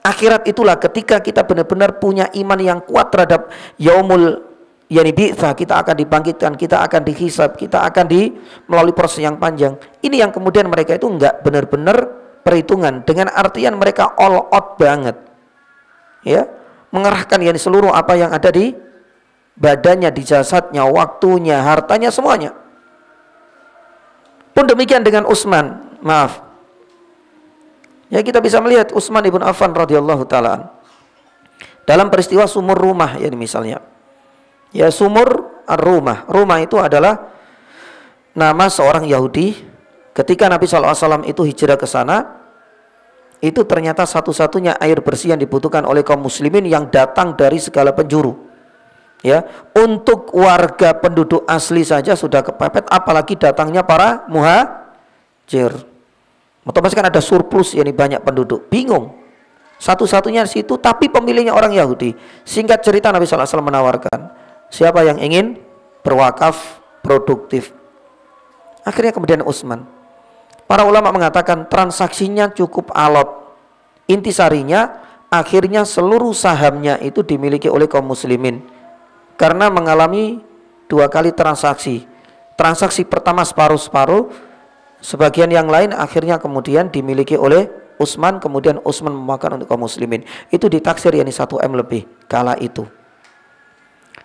A: Akhirat itulah ketika kita benar-benar punya iman yang kuat terhadap yaumul yani bi'tsah, kita akan dibangkitkan, kita akan dihisab, kita akan melalui proses yang panjang. Ini yang kemudian mereka itu enggak benar-benar perhitungan, dengan artian mereka all out banget. Ya, mengerahkan yani seluruh apa yang ada di badannya, di jasadnya, waktunya, hartanya, semuanya. Pun demikian dengan Utsman, maaf. Ya, kita bisa melihat Utsman ibn Affan radhiyallahu taala dalam peristiwa sumur rumah ya misalnya. Ya, sumur ar-rumah. Rumah itu adalah nama seorang Yahudi. Ketika Nabi SAW itu hijrah ke sana, itu ternyata satu-satunya air bersih yang dibutuhkan oleh kaum muslimin yang datang dari segala penjuru. Ya, untuk warga penduduk asli saja sudah kepepet, apalagi datangnya para muhajir. Otomatis kan ada surplus, yani banyak penduduk, bingung. Satu-satunya di situ, tapi pemilihnya orang Yahudi. Singkat cerita, Nabi SAW menawarkan, siapa yang ingin berwakaf produktif? Akhirnya kemudian Utsman. Para ulama mengatakan transaksinya cukup alot. Intisarinya akhirnya seluruh sahamnya itu dimiliki oleh kaum muslimin, karena mengalami 2 kali transaksi. Transaksi pertama separuh-separuh, sebagian yang lain akhirnya kemudian dimiliki oleh Utsman, kemudian Utsman memakan untuk kaum muslimin. Itu ditaksir yakni 1 M lebih kala itu.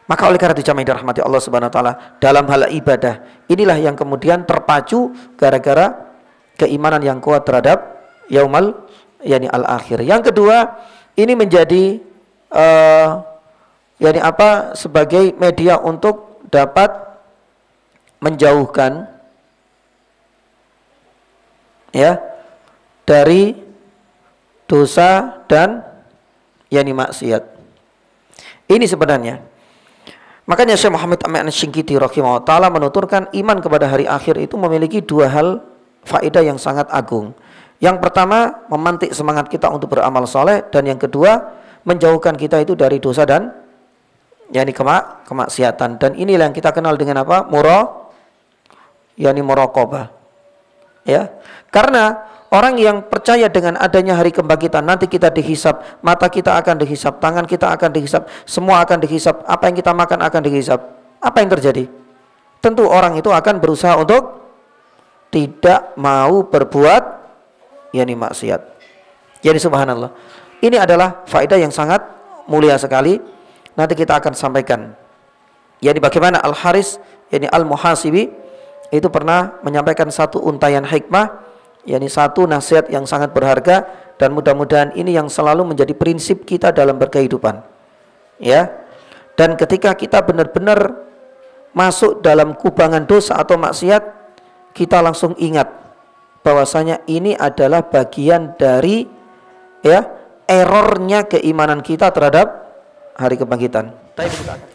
A: Maka oleh karena itu jamaah dirahmati Allah Subhanahu wa taala, dalam hal ibadah inilah yang kemudian terpacu gara-gara keimanan yang kuat terhadap yaumal yani al-akhir. Yang kedua, ini menjadi yani apa, sebagai media untuk dapat menjauhkan ya dari dosa dan yakni maksiat. Ini sebenarnya. Makanya Syekh Muhammad Amin Asy-Syinkiti rahimahullah taala menuturkan iman kepada hari akhir itu memiliki dua hal faedah yang sangat agung. Yang pertama, memantik semangat kita untuk beramal soleh, dan yang kedua, menjauhkan kita itu dari dosa dan yakni kemaksiatan. Dan inilah yang kita kenal dengan apa? yakni muraqabah. Ya. Karena orang yang percaya dengan adanya hari kebangkitan, nanti kita dihisab, mata kita akan dihisab, tangan kita akan dihisab, semua akan dihisab, apa yang kita makan akan dihisab. Apa yang terjadi? Tentu orang itu akan berusaha untuk tidak mau berbuat yakni maksiat. Jadi subhanallah. Ini adalah faedah yang sangat mulia sekali. Nanti kita akan sampaikan. Yani bagaimana Al-Haris, yani Al-Muhasibi itu pernah menyampaikan satu untayan hikmah, yakni satu nasihat yang sangat berharga, dan mudah-mudahan ini yang selalu menjadi prinsip kita dalam berkehidupan. Ya. Dan ketika kita benar-benar masuk dalam kubangan dosa atau maksiat, kita langsung ingat bahwasanya ini adalah bagian dari errornya keimanan kita terhadap hari kebangkitan.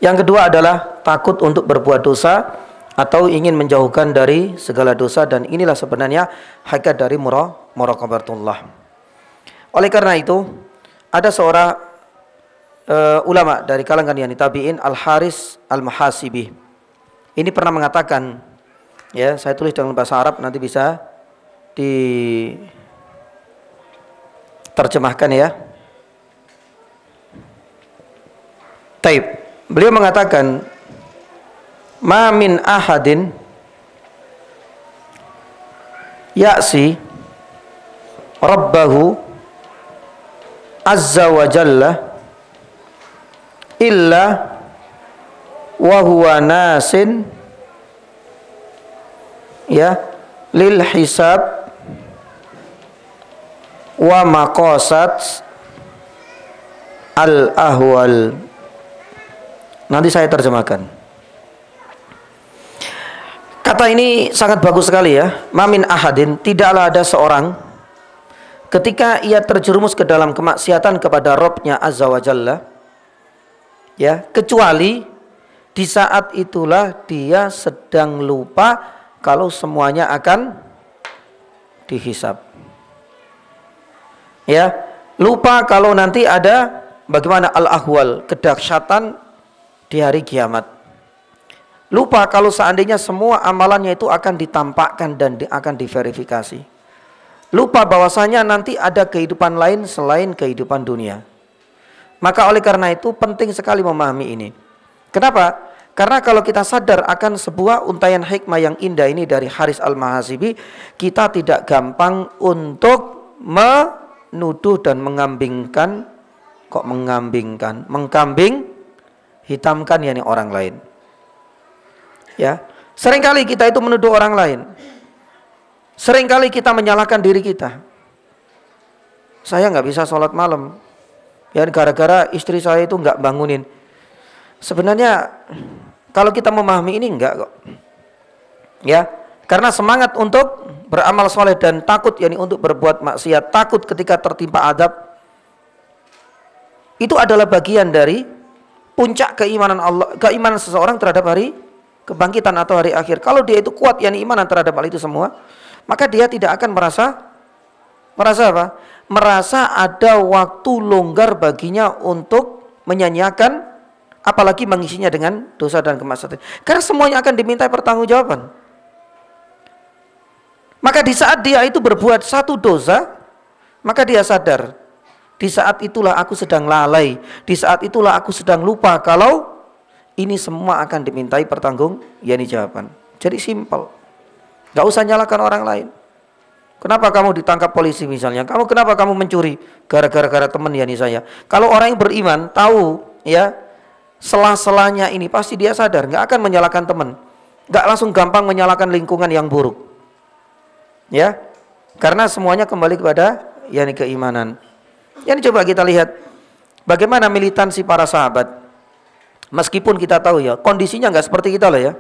A: Yang kedua adalah takut untuk berbuat dosa atau ingin menjauhkan dari segala dosa, dan inilah sebenarnya hakikat dari muraqabatullah. Oleh karena itu, ada seorang ulama dari kalangan yang tabi'in, Al-Haris Al-Muhasibi. Ini pernah mengatakan, ya, saya tulis dalam bahasa Arab, nanti bisa diterjemahkan ya. Taib. Beliau mengatakan, ma min ahadin ya'si rabbahu azza wa jalla illa wa huwa nasin ya lil hisab wa maqasat al ahwal. Nanti saya terjemahkan. Kata ini sangat bagus sekali ya. Mamin ahadin, tidaklah ada seorang ketika ia terjerumus ke dalam kemaksiatan kepada Rabb-Nya Azza wa Jalla, ya, kecuali di saat itulah dia sedang lupa kalau semuanya akan dihisab. Ya, lupa kalau nanti ada bagaimana al-ahwal, kedahsyatan di hari kiamat. Lupa kalau seandainya semua amalannya itu akan ditampakkan dan akan diverifikasi. Lupa bahwasanya nanti ada kehidupan lain selain kehidupan dunia. Maka oleh karena itu penting sekali memahami ini. Kenapa? Karena kalau kita sadar akan sebuah untayan hikmah yang indah ini dari Haris Al-Muhasibi, kita tidak gampang untuk menuduh dan mengambingkan, mengkambing hitamkan yakni orang lain. Ya, seringkali kita itu menuduh orang lain. Seringkali kita menyalahkan diri kita. Saya nggak bisa sholat malam, ya gara-gara istri saya itu nggak bangunin. Sebenarnya kalau kita memahami ini enggak kok. Ya, karena semangat untuk beramal soleh dan takut yakni untuk berbuat maksiat, takut ketika tertimpa adab, itu adalah bagian dari puncak keimanan Allah, keimanan seseorang terhadap hari kebangkitan atau hari akhir. Kalau dia itu kuat yakni imanan terhadap hal itu semua, maka dia tidak akan merasa apa? Merasa ada waktu longgar baginya untuk menyanyiakan, apalagi mengisinya dengan dosa dan kemaksiatan. Karena semuanya akan dimintai pertanggungjawaban. Maka di saat dia itu berbuat satu dosa, maka dia sadar, di saat itulah aku sedang lalai, di saat itulah aku sedang lupa kalau ini semua akan dimintai pertanggungjawaban. Jadi simpel, gak usah nyalakan orang lain. Kenapa kamu ditangkap polisi misalnya? Kenapa kamu mencuri? Gara-gara teman yakni saya. Kalau orang yang beriman tahu ya selah-selahnya ini, pasti dia sadar, gak akan menyalahkan teman, gak langsung gampang menyalahkan lingkungan yang buruk. Ya, karena semuanya kembali kepada yakni keimanan. Ini coba kita lihat bagaimana militansi para sahabat. Meskipun kita tahu ya kondisinya nggak seperti kita lah ya.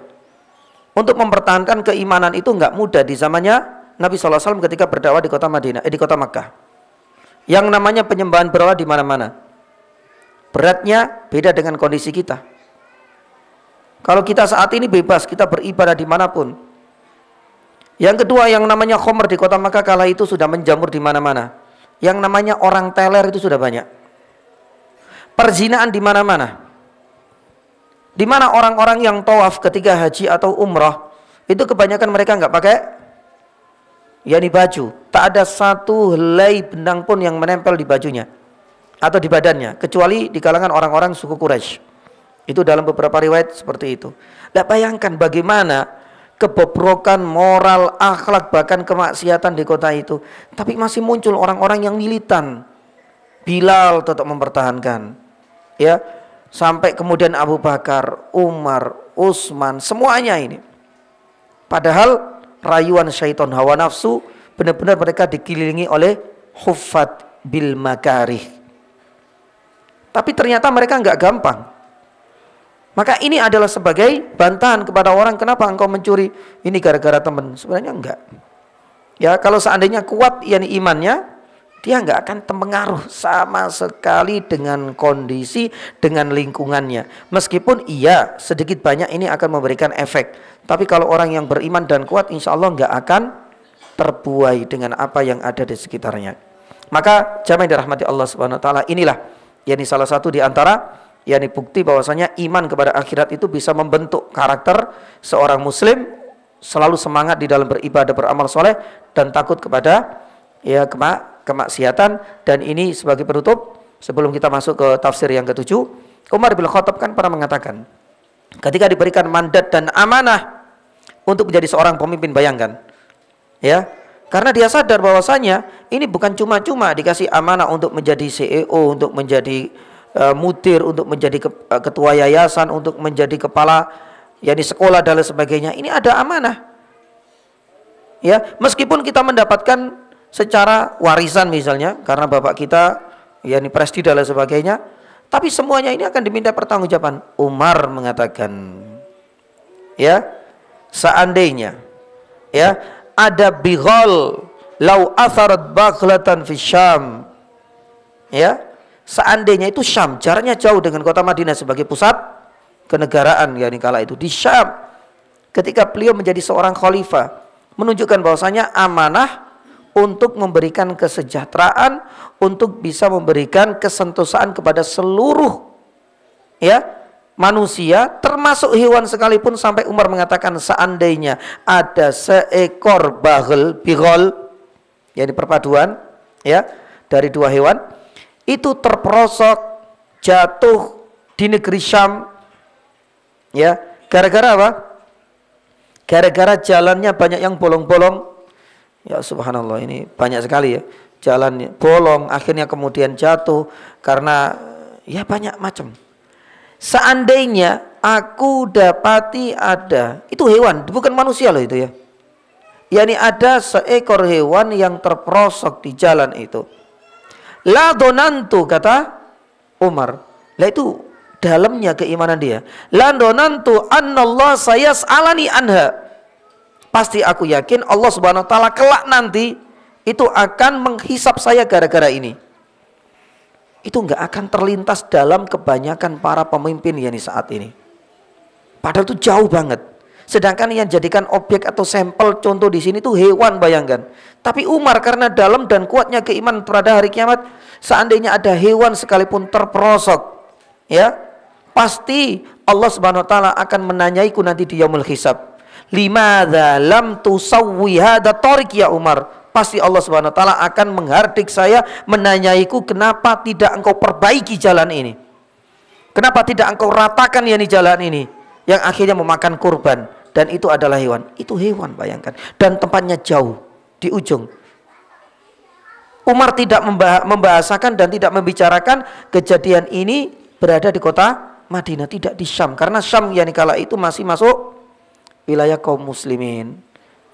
A: Untuk mempertahankan keimanan itu nggak mudah di zamannya Nabi SAW ketika berdakwah di kota Madinah, di kota Makkah. Yang namanya penyembahan berhala di mana-mana. Beratnya beda dengan kondisi kita. Kalau kita saat ini bebas, kita beribadah dimanapun. Yang kedua, yang namanya khomer di kota Makkah kala itu sudah menjamur di mana-mana. Yang namanya orang teler itu sudah banyak. Perzinaan di mana-mana. Di mana orang-orang yang tawaf ketika haji atau umrah itu kebanyakan mereka nggak pakai yakni baju. Tak ada satu helai benang pun yang menempel di bajunya atau di badannya, kecuali di kalangan orang-orang suku Quraisy. Itu dalam beberapa riwayat seperti itu. Nah, bayangkan bagaimana kebobrokan moral, akhlak, bahkan kemaksiatan di kota itu. Tapi masih muncul orang-orang yang militan. Bilal tetap mempertahankan, ya, sampai kemudian Abu Bakar, Umar, Utsman, semuanya ini. Padahal rayuan syaitan hawa nafsu, benar-benar mereka dikelilingi oleh huffat bil makarih. Tapi ternyata mereka nggak gampang. Maka ini adalah sebagai bantahan kepada orang, kenapa engkau mencuri? Ini gara-gara teman. Sebenarnya enggak. Ya, kalau seandainya kuat yakni imannya, dia enggak akan terpengaruh sama sekali dengan kondisi, dengan lingkungannya. Meskipun iya, sedikit banyak ini akan memberikan efek. Tapi kalau orang yang beriman dan kuat, insya Allah enggak akan terbuai dengan apa yang ada di sekitarnya. Maka jamaah yang dirahmati Allah Subhanahu wa taala, inilah yakni salah satu di antara yakni bukti bahwasanya iman kepada akhirat itu bisa membentuk karakter seorang muslim, selalu semangat di dalam beribadah, beramal soleh, dan takut kepada ya kemaksiatan. Dan ini sebagai penutup sebelum kita masuk ke tafsir yang ketujuh, Umar bin Khattab kan pernah mengatakan, ketika diberikan mandat dan amanah untuk menjadi seorang pemimpin, bayangkan ya, karena dia sadar bahwasanya ini bukan cuma-cuma dikasih amanah untuk menjadi CEO, untuk menjadi mudir, untuk menjadi ketua yayasan, untuk menjadi kepala yakni sekolah dan lain sebagainya. Ini ada amanah. Ya, meskipun kita mendapatkan secara warisan misalnya karena bapak kita yakni presiden dan lain sebagainya, tapi semuanya ini akan diminta pertanggungjawaban. Umar mengatakan, ya, seandainya ya ada bighal lau atharat baghlatan fi Syam, ya, seandainya itu Syam, jaraknya jauh dengan kota Madinah sebagai pusat kenegaraan yakni kala itu di Syam, ketika beliau menjadi seorang khalifah, menunjukkan bahwasanya amanah untuk memberikan kesejahteraan, untuk bisa memberikan kesentosan kepada seluruh ya manusia, termasuk hewan sekalipun. Sampai Umar mengatakan seandainya ada seekor bighal yakni perpaduan ya dari dua hewan itu terperosok jatuh di negeri Syam, ya, gara-gara apa? Gara-gara jalannya banyak yang bolong-bolong. Ya subhanallah, ini banyak sekali ya jalannya bolong, akhirnya kemudian jatuh karena ya banyak macam. Seandainya aku dapati ada, itu hewan, bukan manusia loh itu ya. Yani ada seekor hewan yang terperosok di jalan itu. La donantu, kata Umar. Lah itu dalamnya keimanan dia. La donantu annallah sayas'alani anha. Pasti aku yakin Allah Subhanahu wa taala kelak nanti itu akan menghisap saya gara-gara ini. Itu enggak akan terlintas dalam kebanyakan para pemimpin yakni saat ini. Padahal itu jauh banget. Sedangkan yang jadikan objek atau sampel contoh di sini tuh hewan, bayangkan. Tapi Umar karena dalam dan kuatnya keimanan pada hari kiamat, seandainya ada hewan sekalipun terperosok, ya, pasti Allah Subhanahu wa taala akan menanyaiku nanti di yaumul hisab. Limadza lam tusawwi hadza tariq ya Umar? Pasti Allah Subhanahu wa taala akan menghardik saya, menanyaiku, kenapa tidak engkau perbaiki jalan ini? Kenapa tidak engkau ratakan yakni jalan ini? Yang akhirnya memakan kurban, dan itu adalah hewan. Itu hewan, bayangkan, dan tempatnya jauh di ujung. Umar tidak membahasakan dan tidak membicarakan kejadian ini berada di kota Madinah, tidak di Syam, karena Syam yakni kala itu masih masuk wilayah kaum muslimin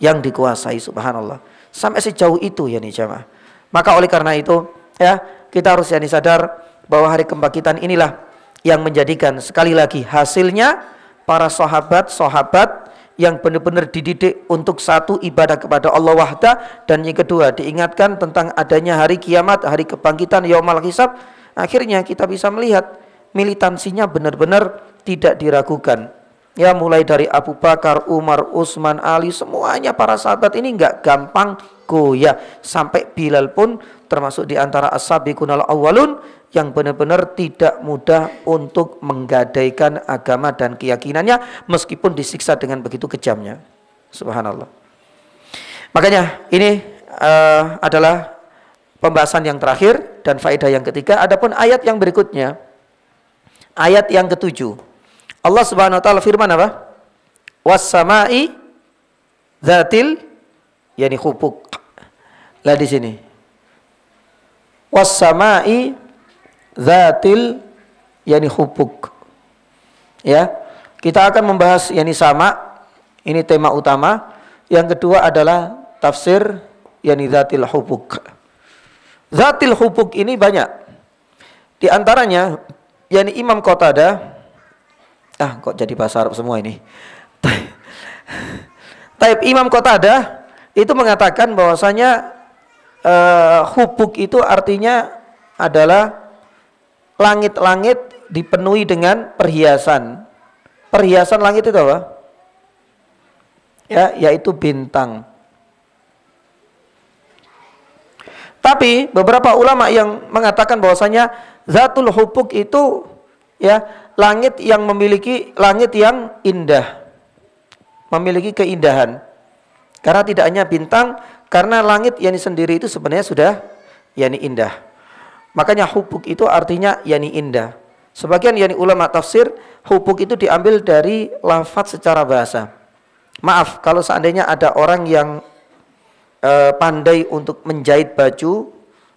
A: yang dikuasai, subhanallah, sampai sejauh itu yakni jamaah. Maka oleh karena itu ya, kita harus yakni sadar bahwa hari kebangkitan inilah yang menjadikan sekali lagi hasilnya para sahabat-sahabat yang benar-benar dididik untuk satu ibadah kepada Allah wahda, dan yang kedua diingatkan tentang adanya hari kiamat, hari kebangkitan, yaumul hisab, akhirnya kita bisa melihat militansinya benar-benar tidak diragukan. Ya, mulai dari Abu Bakar, Umar, Utsman, Ali, semuanya para sahabat ini nggak gampang goyah. Sampai Bilal pun termasuk di antara as-sabiqunal awwalun yang benar-benar tidak mudah untuk menggadaikan agama dan keyakinannya meskipun disiksa dengan begitu kejamnya. Subhanallah. Makanya ini adalah pembahasan yang terakhir dan faedah yang ketiga. Adapun ayat yang berikutnya, ayat yang ketujuh, Allah Subhanahu wa taala firman apa? Was-sama'i dzatil yani hubuk. Lah di sini. Was-sama'i dzatil yani hubuk. Ya, kita akan membahas yani sama, ini tema utama. Yang kedua adalah tafsir yani dzatil hubuk. Dzatil hubuk ini banyak. Di antaranya yani Imam Qatadah, kok jadi bahasa Arab semua ini. Taib Imam Qatadah itu mengatakan bahwasanya hubuk itu artinya adalah langit-langit dipenuhi dengan perhiasan. Perhiasan langit itu apa? Ya, yaitu bintang. Tapi beberapa ulama yang mengatakan bahwasanya zatul hubuk itu ya langit yang memiliki langit yang indah, memiliki keindahan. Karena tidak hanya bintang, karena langit yani sendiri itu sebenarnya sudah yani indah. Makanya hubuk itu artinya yani indah. Sebagian yani ulama tafsir, hubuk itu diambil dari lafaz secara bahasa. Maaf kalau seandainya ada orang yang pandai untuk menjahit baju,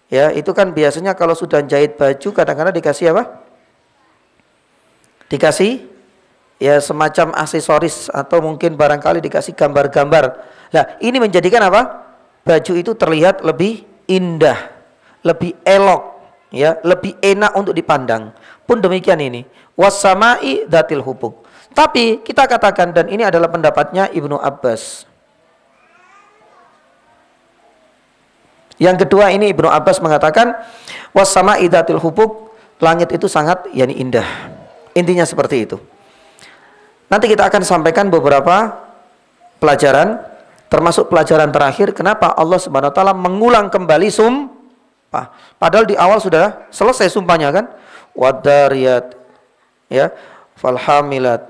A: ya itu kan biasanya kalau sudah jahit baju kadang-kadang dikasih apa? Dikasih ya semacam aksesoris atau mungkin barangkali dikasih gambar-gambar. Nah, ini menjadikan apa? Baju itu terlihat lebih indah, lebih elok, ya, lebih enak untuk dipandang. Pun demikian ini. Was-sama'i dzatil hubuk. Tapi kita katakan, dan ini adalah pendapatnya Ibnu Abbas. Yang kedua ini Ibnu Abbas mengatakan was-sama'i dzatil hubuk, langit itu sangat yani indah. Intinya seperti itu. Nanti kita akan sampaikan beberapa pelajaran, termasuk pelajaran terakhir kenapa Allah Subhanahu wa taala mengulang kembali sumpah. Padahal di awal sudah selesai sumpahnya kan? Wadariyat, ya, falhamilat,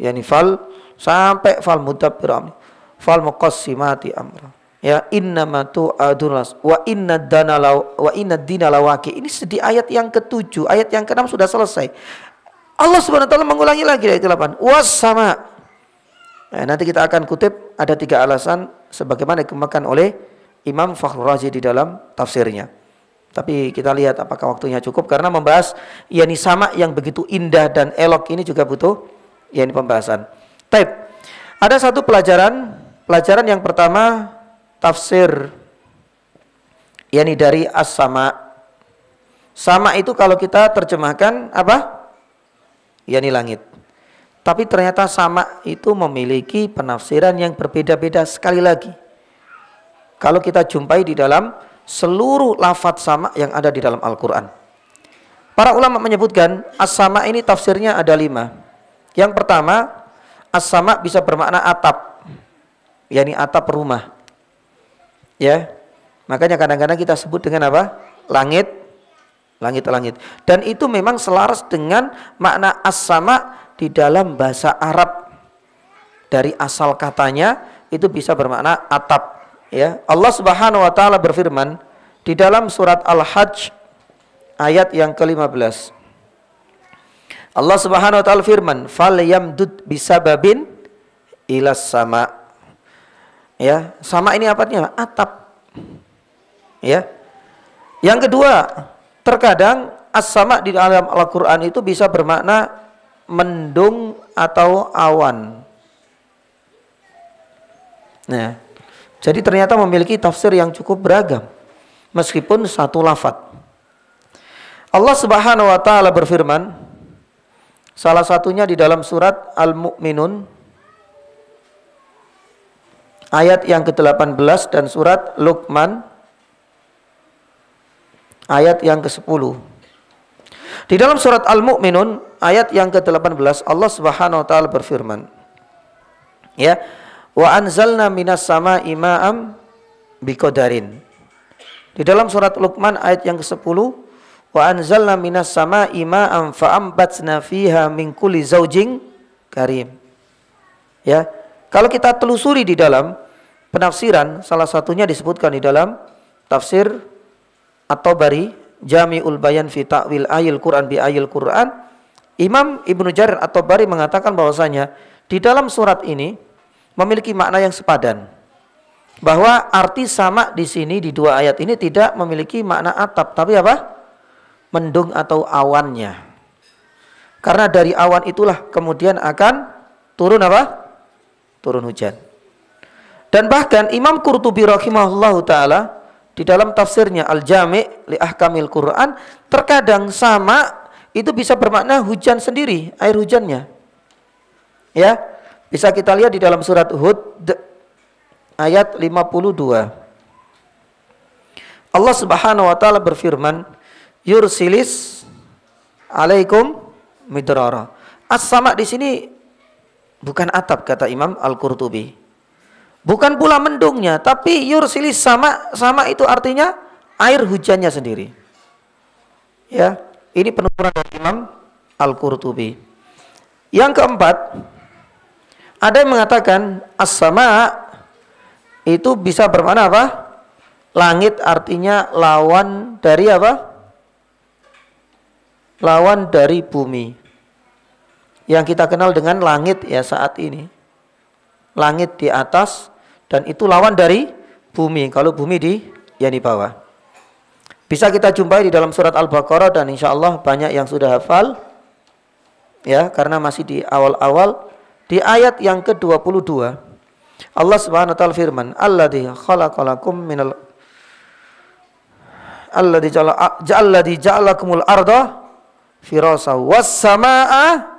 A: yani fal sampai fal mudabbir, fal muqassimati amra. Ya, innama tu'adun wa inna dina lawaqi. Ini di ayat yang ke-7, ayat yang ke-6 sudah selesai. Allah Subhanahu wa taala mengulangi lagi ayat ke-8. Was-sama. Nanti kita akan kutip ada 3 alasan sebagaimana dikemukakan oleh Imam Fakhrul Razi di dalam tafsirnya. Tapi kita lihat apakah waktunya cukup karena membahas yani sama yang begitu indah dan elok ini juga butuh yani pembahasan. Baik. Ada satu pelajaran yang pertama tafsir yani dari as-sama. Sama itu kalau kita terjemahkan apa? Yani langit. Tapi ternyata sama itu memiliki penafsiran yang berbeda-beda sekali lagi. Kalau kita jumpai di dalam seluruh lafadz sama yang ada di dalam Al-Quran. Para ulama menyebutkan as-sama ini tafsirnya ada 5. Yang pertama, as-sama bisa bermakna atap, yakni atap rumah. Ya, makanya kadang-kadang kita sebut dengan apa? Langit. Dan itu memang selaras dengan makna as-sama di dalam bahasa Arab. Dari asal katanya itu bisa bermakna atap. Ya, Allah Subhanahu wa taala berfirman di dalam surat Al-Hajj ayat yang ke-15. Allah Subhanahu wa taala firman, "Falyamdud bisababin ilas sama." Ya, sama ini apanya? Atap. Ya. Yang kedua, terkadang as-sama di dalam Al-Qur'an itu bisa bermakna mendung atau awan. Nah, jadi ternyata memiliki tafsir yang cukup beragam meskipun satu lafaz. Allah Subhanahu wa taala berfirman salah satunya di dalam surat Al-Mu'minun ayat yang ke-18 dan surat Luqman ayat yang ke-10. Di dalam surat Al-Mu'minun ayat yang ke-18 Allah Subhanahu wa taala berfirman, ya, wa anzalna minas sama'i ma'am biqadarin. Di dalam surat Luqman ayat yang ke-10, wa anzalna minas sama'i ma'am fa'ambatna fiha min kulli zaujin karim. Ya, kalau kita telusuri di dalam penafsiran, salah satunya disebutkan di dalam tafsir At-Tabari, Jami'ul Bayan fi Ta'wil Ayil Quran bi Ayil Quran, Imam Ibnu Jarir At-Tabari mengatakan bahwasanya di dalam surat ini memiliki makna yang sepadan. Bahwa arti sama di sini di dua ayat ini tidak memiliki makna atap, tapi apa? Mendung atau awannya. Karena dari awan itulah kemudian akan turun apa? Turun hujan. Dan bahkan Imam Qurtubi rahimahullahu taala di dalam tafsirnya Al-Jami' li Ahkamil Quran, terkadang sama itu bisa bermakna hujan sendiri, air hujannya. Ya, bisa kita lihat di dalam surat Hud ayat 52. Allah Subhanahu wa taala berfirman, yursilis alaikum midrara. As-sama di sini bukan atap kata Imam Al-Qurtubi. Bukan pula mendungnya, tapi yursilis sama itu artinya air hujannya sendiri. Ya, ini penuturan dari Imam Al-Qurtubi. Yang keempat, ada yang mengatakan as-sama itu bisa bermakna apa? Langit artinya lawan dari apa? Lawan dari bumi. Yang kita kenal dengan langit ya saat ini. Langit di atas dan itu lawan dari bumi. Kalau bumi di bawah. Bisa kita jumpai di dalam surat Al-Baqarah dan insya Allah banyak yang sudah hafal. Ya, karena masih di awal-awal di ayat yang ke-22. Allah Subhanahu wa taala firman, alladzi khalaqalakum minal alladzi ja'alakumul arda firasa was samaa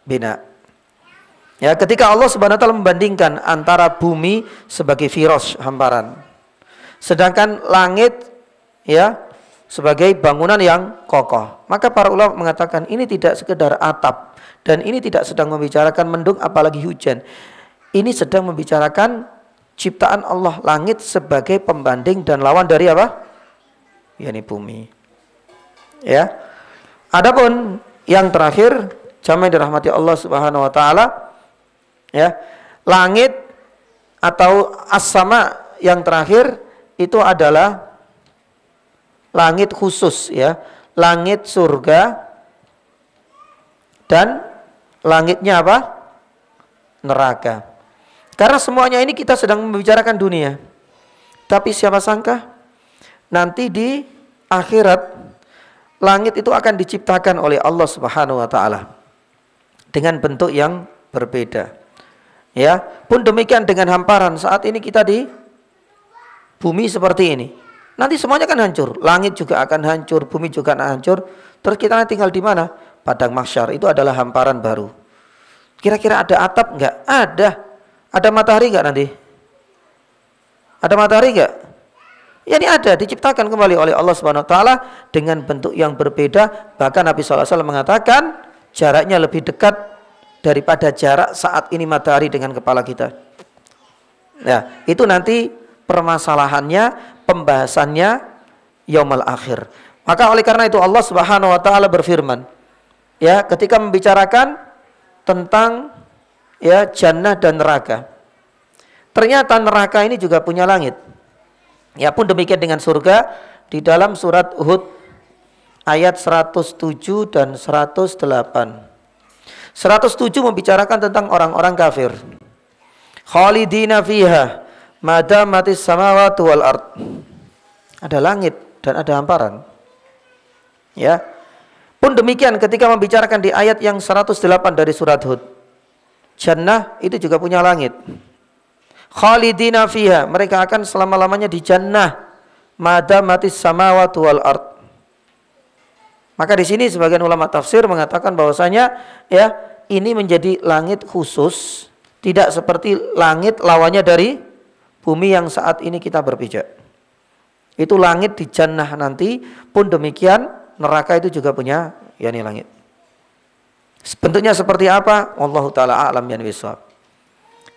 A: bina. Ya, ketika Allah Subhanahu wa taala membandingkan antara bumi sebagai firas, hamparan, sedangkan langit ya sebagai bangunan yang kokoh, maka para ulama mengatakan ini tidak sekedar atap dan ini tidak sedang membicarakan mendung apalagi hujan. Ini sedang membicarakan ciptaan Allah, langit sebagai pembanding dan lawan dari apa? yakni bumi. Ya. Adapun yang terakhir, jamaah dirahmati Allah Subhanahu wa taala, ya, langit atau as-sama yang terakhir itu adalah langit khusus, ya, langit surga dan langitnya apa? Neraka. Karena semuanya ini kita sedang membicarakan dunia. Tapi siapa sangka nanti di akhirat langit itu akan diciptakan oleh Allah Subhanahu wa taala dengan bentuk yang berbeda. Ya, pun demikian dengan hamparan. Saat ini kita di bumi seperti ini. Nanti semuanya akan hancur. Langit juga akan hancur, bumi juga akan hancur. Terus kita tinggal di mana? Padang mahsyar. Itu adalah hamparan baru. Kira-kira ada atap enggak? Ada. Ada matahari enggak nanti? Ada matahari enggak? Ya, ini ada, diciptakan kembali oleh Allah Subhanahu wa taala dengan bentuk yang berbeda. Bahkan Nabi sallallahu alaihi wasallam mengatakan jaraknya lebih dekat daripada jarak saat ini matahari dengan kepala kita. Nah, itu nanti permasalahannya, pembahasannya yaumul akhir. Maka oleh karena itu Allah Subhanahu wa taala berfirman, ya, ketika membicarakan tentang ya jannah dan neraka. Ternyata neraka ini juga punya langit. Ya, pun demikian dengan surga di dalam surat Hud ayat 107 dan 108. 107 membicarakan tentang orang-orang kafir. Khalidina fiha madamatis samawati wal ard. Ada langit dan ada hamparan. Ya. Pun demikian ketika membicarakan di ayat yang 108 dari surat Hud. Jannah itu juga punya langit. Khalidina fiha, mereka akan selama-lamanya di jannah madamatis samawati wal ard. Maka di sini sebagian ulama tafsir mengatakan bahwasanya ya ini menjadi langit khusus, tidak seperti langit lawannya dari bumi yang saat ini kita berpijak. Itu langit di jannah nanti pun demikian, neraka itu juga punya yakni langit. Bentuknya seperti apa? Wallahu taala a'lam bishawab.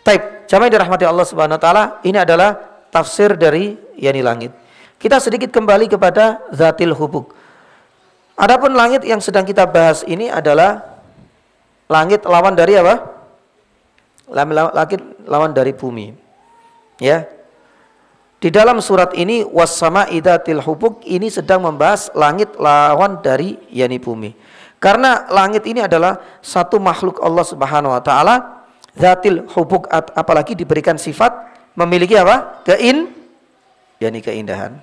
A: Taib, jamaah dirahmati Allah Subhanahu wa taala, ini adalah tafsir dari yakni langit. Kita sedikit kembali kepada zatil hubuk. Adapun langit yang sedang kita bahas ini adalah langit lawan dari apa? Langit lawan dari bumi. Ya. Di dalam surat ini was-sama'i dzatil hubuk ini sedang membahas langit lawan dari yakni bumi. Karena langit ini adalah satu makhluk Allah Subhanahu wa taala, dzatil hubuk, apalagi diberikan sifat memiliki apa? yakni keindahan.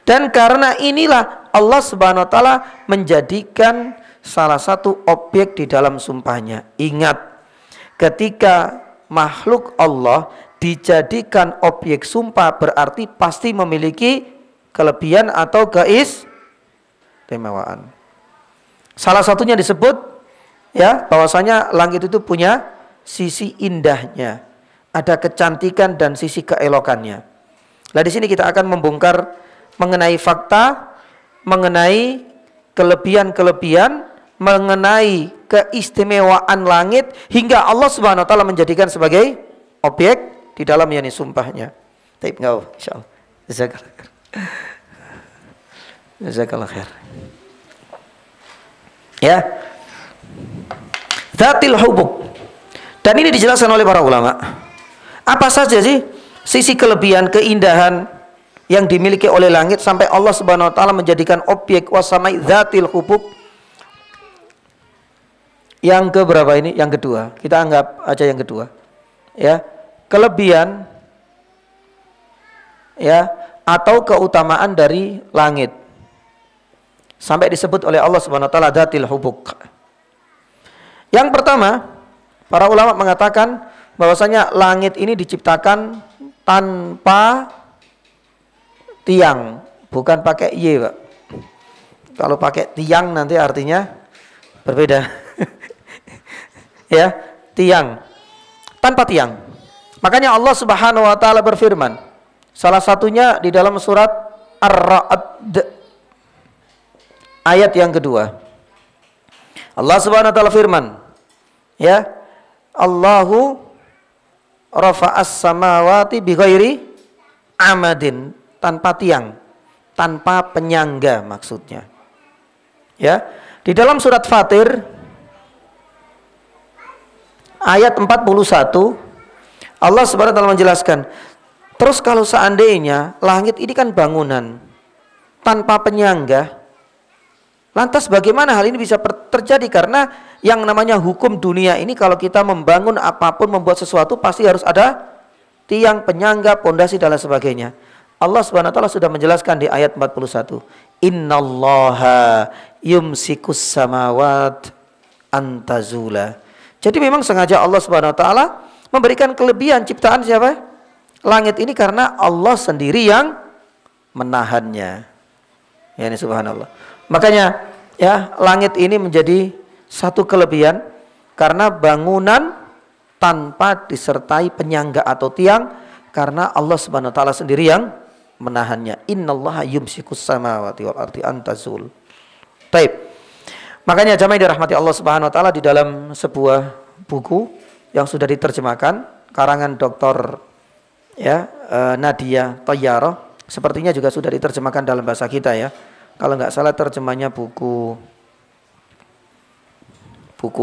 A: Dan karena inilah Allah Subhanahu wa taala menjadikan salah satu objek di dalam sumpahnya. Ingat, ketika makhluk Allah dijadikan objek sumpah berarti pasti memiliki kelebihan atau keistimewaan. Salah satunya disebut ya bahwasanya langit itu punya sisi indahnya, ada kecantikan dan sisi keelokannya. Nah di sini kita akan membongkar mengenai fakta, mengenai kelebihan-kelebihan, mengenai keistimewaan langit hingga Allah Subhanahu wa taala menjadikan sebagai objek di dalam yakni sumpahnya. Taib enggak insyaallah. Jazakallahu khair. Jazakallahu khair. Ya. Dzatil hubuk. Dan ini dijelaskan oleh para ulama. Apa saja sih sisi kelebihan, keindahan yang dimiliki oleh langit sampai Allah Subhanahu wa taala menjadikan objek wasamai dzatil hubuk? Yang keberapa ini? Yang kedua. Kita anggap aja yang kedua. Ya. Kelebihan ya atau keutamaan dari langit sampai disebut oleh Allah Subhanahu wa taala dzatil hubuk. Yang pertama, para ulama mengatakan bahwasanya langit ini diciptakan tanpa tiang, bukan pakai y, Pak. Kalau pakai tiang nanti artinya berbeda. Ya, tiang. Tanpa tiang. Makanya Allah Subhanahu wa taala berfirman, salah satunya di dalam surat Ar-Ra'd ayat yang kedua. Allah Subhanahu wa taala firman, ya, Allahu rafa'as samawati bighairi amadin, tanpa tiang, tanpa penyangga maksudnya. Ya, di dalam surat Fatir ayat 41 Allah Subhanahu wa taala menjelaskan, terus kalau seandainya langit ini kan bangunan tanpa penyangga, lantas bagaimana hal ini bisa terjadi? Karena yang namanya hukum dunia ini kalau kita membangun apapun, membuat sesuatu pasti harus ada tiang, penyangga, pondasi dan lain sebagainya. Allah Subhanahu wa taala sudah menjelaskan di ayat 41, innallaha yumsikus samawat antazula. Jadi memang sengaja Allah Subhanahu wa taala memberikan kelebihan ciptaan siapa? Langit ini karena Allah sendiri yang menahannya. Ya ini subhanallah. Makanya ya langit ini menjadi satu kelebihan karena bangunan tanpa disertai penyangga atau tiang karena Allah Subhanahu wa taala sendiri yang menahannya. Innallaha yumsikus samawati wal ardi antazul. Baik. Makanya jamaah dirahmati Allah Subhanahu wa taala, di dalam sebuah buku yang sudah diterjemahkan karangan Dr. ya Nadia Thayyarah, sepertinya juga sudah diterjemahkan dalam bahasa kita ya. Kalau nggak salah terjemahnya buku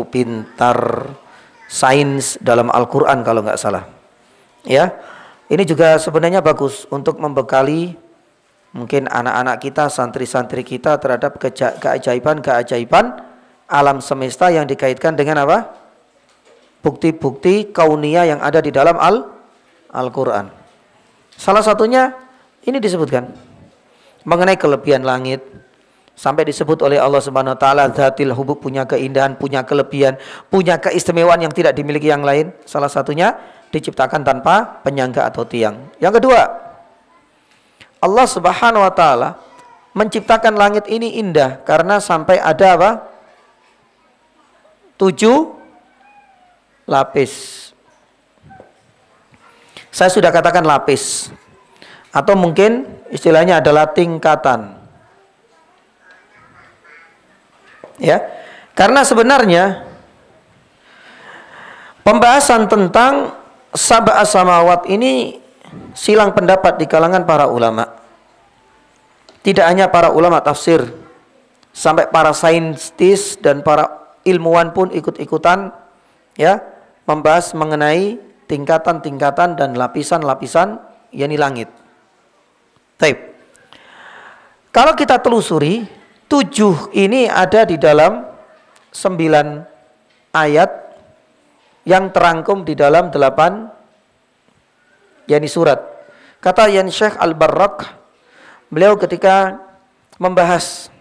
A: pintar sains dalam Al-Quran kalau nggak salah. Ya, ini juga sebenarnya bagus untuk membekali mungkin anak-anak kita, santri-santri kita terhadap keajaiban alam semesta yang dikaitkan dengan apa? Bukti-bukti kauniyah yang ada di dalam Al-Quran. Salah satunya ini disebutkan mengenai kelebihan langit, sampai disebut oleh Allah Subhanahu wa taala dzatil hubub, punya keindahan, punya kelebihan, punya keistimewaan yang tidak dimiliki yang lain. Salah satunya diciptakan tanpa penyangga atau tiang. Yang kedua, Allah Subhanahu wa taala menciptakan langit ini indah karena sampai ada apa? 7 lapis. Saya sudah katakan lapis. Atau mungkin istilahnya adalah tingkatan. Ya. Karena sebenarnya pembahasan tentang sab'a samawat ini silang pendapat di kalangan para ulama. Tidak hanya para ulama tafsir, sampai para saintis dan para ilmuwan pun ikut-ikutan ya membahas mengenai tingkatan-tingkatan dan lapisan-lapisan yakni langit. Baik. Kalau kita telusuri, 7 ini ada di dalam 9 ayat yang terangkum di dalam 8 yakni surat. Kata Yan Syekh Al-Barrak, beliau ketika membahas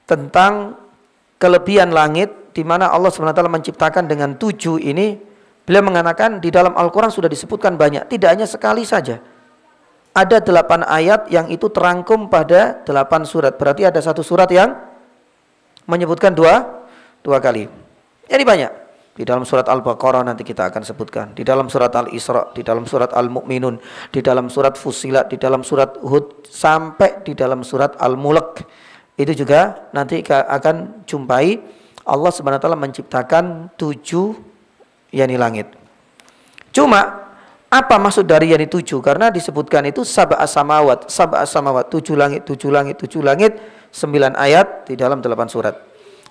A: tentang kelebihan langit di mana Allah SWT menciptakan dengan 7 ini, beliau mengatakan di dalam Al-Quran sudah disebutkan banyak, tidak hanya sekali saja. Ada 8 ayat yang itu terangkum pada 8 surat. Berarti ada 1 surat yang menyebutkan dua kali. Ini banyak. Di dalam surat Al-Baqarah nanti kita akan sebutkan. Di dalam surat Al-Isra, di dalam surat Al-Mu'minun, di dalam surat Fussilat, di dalam surat Hud, sampai di dalam surat Al-Mulk. Itu juga nanti akan jumpai Allah SWT menciptakan 7 yakni langit. Cuma apa maksud dari yakni 7? Karena disebutkan itu sab'a samawat, 7 langit, 7 langit, 7 langit, 9 ayat di dalam 8 surat.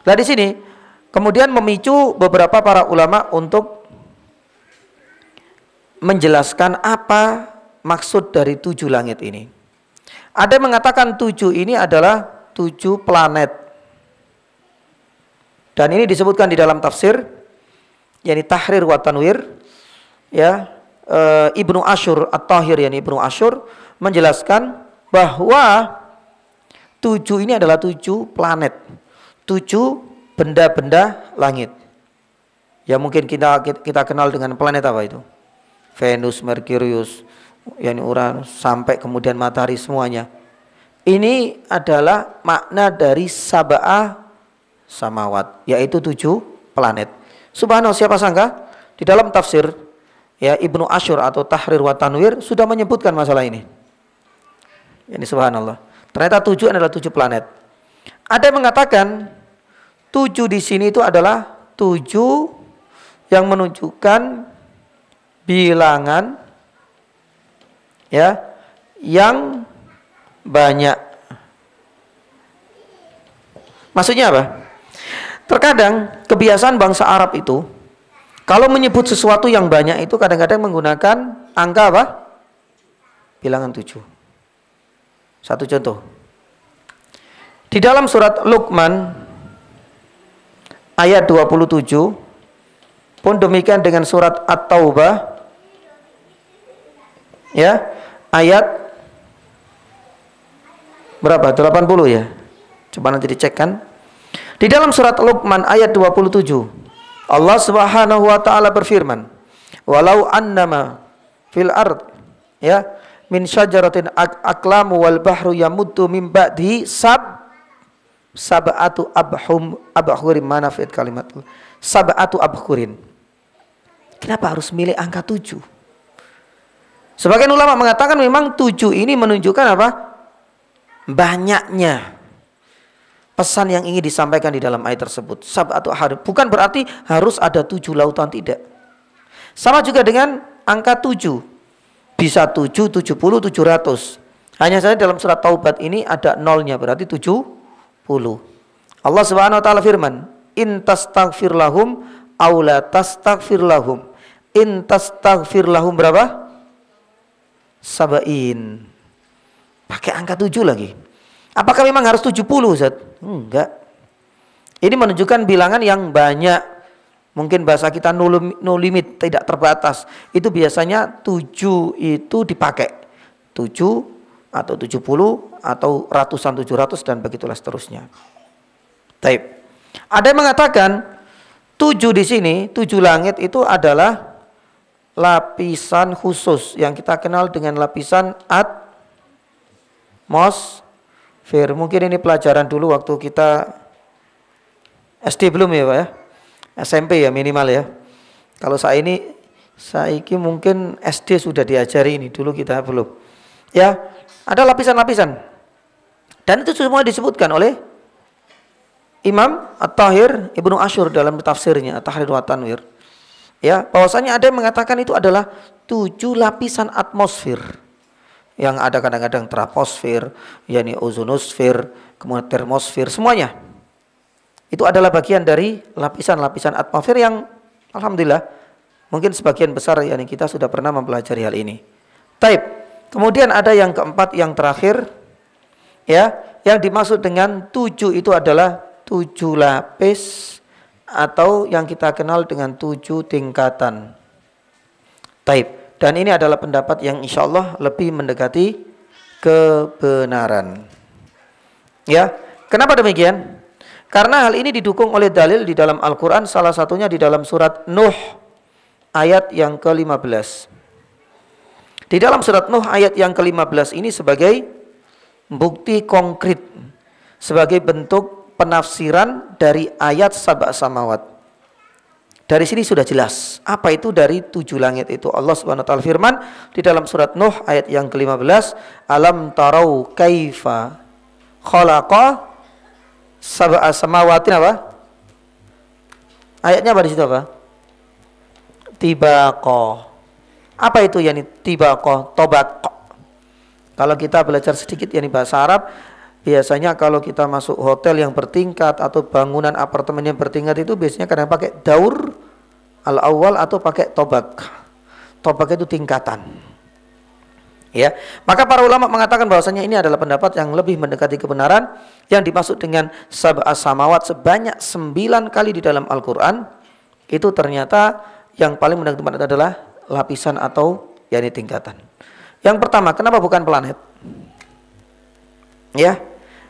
A: Nah di sini kemudian memicu beberapa para ulama untuk menjelaskan apa maksud dari 7 langit ini. Ada yang mengatakan 7 ini adalah 7 planet. Dan ini disebutkan di dalam tafsir yakni Tahrir wa Tanwir ya. Ibnu Ashur At-Tahir yakni Ibnu Ashur menjelaskan bahwa 7 ini adalah 7 planet, 7 benda-benda langit. Ya mungkin kita kenal dengan planet apa itu? Venus, Merkurius, yakni Uranus sampai kemudian matahari semuanya. Ini adalah makna dari sab'a samawat, yaitu 7 planet. Subhanallah, siapa sangka di dalam tafsir ya Ibnu Ashur atau Tahrir wa Tanwir sudah menyebutkan masalah ini. Ini subhanallah. Ternyata 7 adalah 7 planet. Ada yang mengatakan 7 di sini itu adalah 7 yang menunjukkan bilangan ya yang banyak. Maksudnya apa? Terkadang kebiasaan bangsa Arab itu kalau menyebut sesuatu yang banyak itu kadang-kadang menggunakan angka apa? Bilangan 7. Satu contoh. Di dalam surat Luqman ayat 27 pun demikian dengan surat At-Taubah ya, ayat berapa? 80 ya. Coba nanti dicek kan. Di dalam surat Luqman ayat 27 Allah Subhanahu wa taala berfirman, "Walau annama fil ard ya min syajaratin aqlamu wal bahru yamuddu min ba'di sab'atu abhurin manafid kalimat sab'atu abhurin." Kenapa harus milih angka 7? Sebagian ulama mengatakan memang 7 ini menunjukkan apa? Banyaknya pesan yang ingin disampaikan di dalam ayat tersebut. Sab'atu ahad bukan berarti harus ada 7 lautan, tidak. Sama juga dengan angka 7. Bisa 7, 70, 700. Hanya saja dalam surat Taubat ini ada nolnya, berarti 70. Allah Subhanahu wa taala firman, "In tastaghfir lahum aw la tastaghfir lahum." In tastaghfir lahum berapa? Sab'in. Pakai angka 7 lagi. Apakah memang harus 70, Ustaz? Enggak. Ini menunjukkan bilangan yang banyak. Mungkin bahasa kita no limit, tidak terbatas. Itu biasanya 7 itu dipakai. 7 atau 70 atau ratusan 700 dan begitulah seterusnya. Taib. Ada yang mengatakan 7 di sini, 7 langit itu adalah lapisan khusus yang kita kenal dengan lapisan atmosfer. Mungkin ini pelajaran dulu waktu kita SD belum ya Pak ya, SMP ya minimal ya. Kalau saya ini Saiki mungkin SD sudah diajari ini, dulu kita belum. Ya, ada lapisan-lapisan. Dan itu semua disebutkan oleh Imam At-Tahir Ibnu Asyur dalam tafsirnya At-Tahrir wa Tanwir. Ya, bahwasanya ada yang mengatakan itu adalah 7 lapisan atmosfer. Yang ada kadang-kadang troposfer, yakni ozonosfer, kemudian termosfer, semuanya. Itu adalah bagian dari lapisan-lapisan atmosfer yang alhamdulillah mungkin sebagian besar yakni kita sudah pernah mempelajari hal ini. Taib. Kemudian ada yang keempat, yang terakhir, ya, yang dimaksud dengan 7 itu adalah 7 lapis atau yang kita kenal dengan 7 tingkatan. Taib. Dan ini adalah pendapat yang insya Allah lebih mendekati kebenaran. Ya, kenapa demikian? Karena hal ini didukung oleh dalil di dalam Al-Quran, salah satunya di dalam surat Nuh ayat yang ke-15. Di dalam surat Nuh ayat yang ke-15 ini sebagai bukti konkret, sebagai bentuk penafsiran dari ayat Sab'a Samawat. Dari sini sudah jelas apa itu dari 7 langit itu. Allah Subhanahu wa taala firman di dalam surat Nuh ayat yang ke-15, alam tarau kaifa khalaqa sab'a samawatin apa? Ayatnya apa di situ apa? Tibaqa. Apa itu yakni tibaqa? Tobaq. Kalau kita belajar sedikit yakni bahasa Arab, biasanya kalau kita masuk hotel yang bertingkat atau bangunan apartemen yang bertingkat itu biasanya kadang pakai daur al-awwal atau pakai tobak. Tobak itu tingkatan. Ya, maka para ulama mengatakan bahwasanya ini adalah pendapat yang lebih mendekati kebenaran. Yang dimaksud dengan sab'a samawat sebanyak 9 kali di dalam Al-Quran, itu ternyata yang paling mendekati kebenaran adalah lapisan atau yakni tingkatan. Yang pertama, kenapa bukan planet? Ya,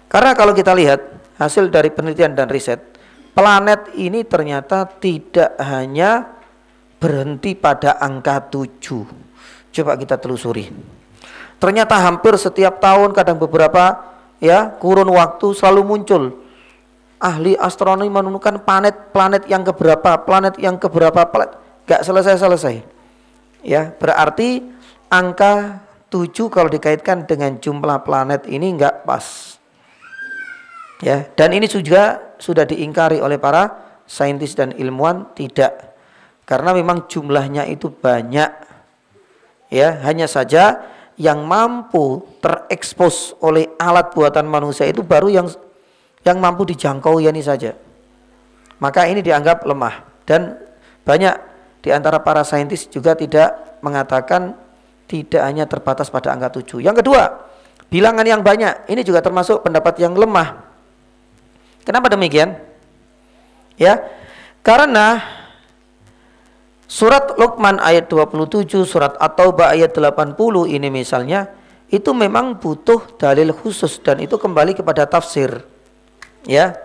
A: karena kalau kita lihat hasil dari penelitian dan riset, planet ini ternyata tidak hanya berhenti pada angka 7. Coba kita telusuri. Ternyata hampir setiap tahun, kadang beberapa kurun waktu selalu muncul ahli astronomi menemukan planet yang keberapa, planet gak selesai-selesai. Ya, berarti angka 7 kalau dikaitkan dengan jumlah planet ini enggak pas. Ya, dan ini juga sudah diingkari oleh para saintis dan ilmuwan, tidak. Karena memang jumlahnya itu banyak. Ya, hanya saja yang mampu terekspos oleh alat buatan manusia itu baru yang mampu dijangkau ini saja. Maka ini dianggap lemah, dan banyak di antara para saintis juga tidak mengatakan tidak hanya terbatas pada angka 7. Yang kedua, bilangan yang banyak ini juga termasuk pendapat yang lemah. Kenapa demikian? Ya, karena surat Luqman ayat 27, surat At-Taubah ayat 80 ini misalnya, itu memang butuh dalil khusus dan itu kembali kepada tafsir. Ya.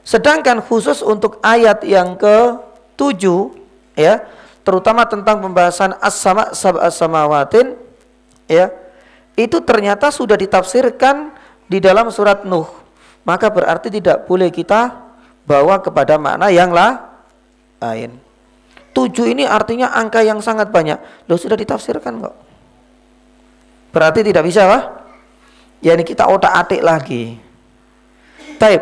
A: Sedangkan khusus untuk ayat yang ke-7 ya, terutama tentang pembahasan as-sama sab'a samawatin ya, itu ternyata sudah ditafsirkan di dalam surat Nuh. Maka berarti tidak boleh kita bawa kepada makna yang lain. 7 ini artinya angka yang sangat banyak. Loh, sudah ditafsirkan kok. Berarti tidak bisa lah. Ya, ini kita otak-atik lagi. Taib.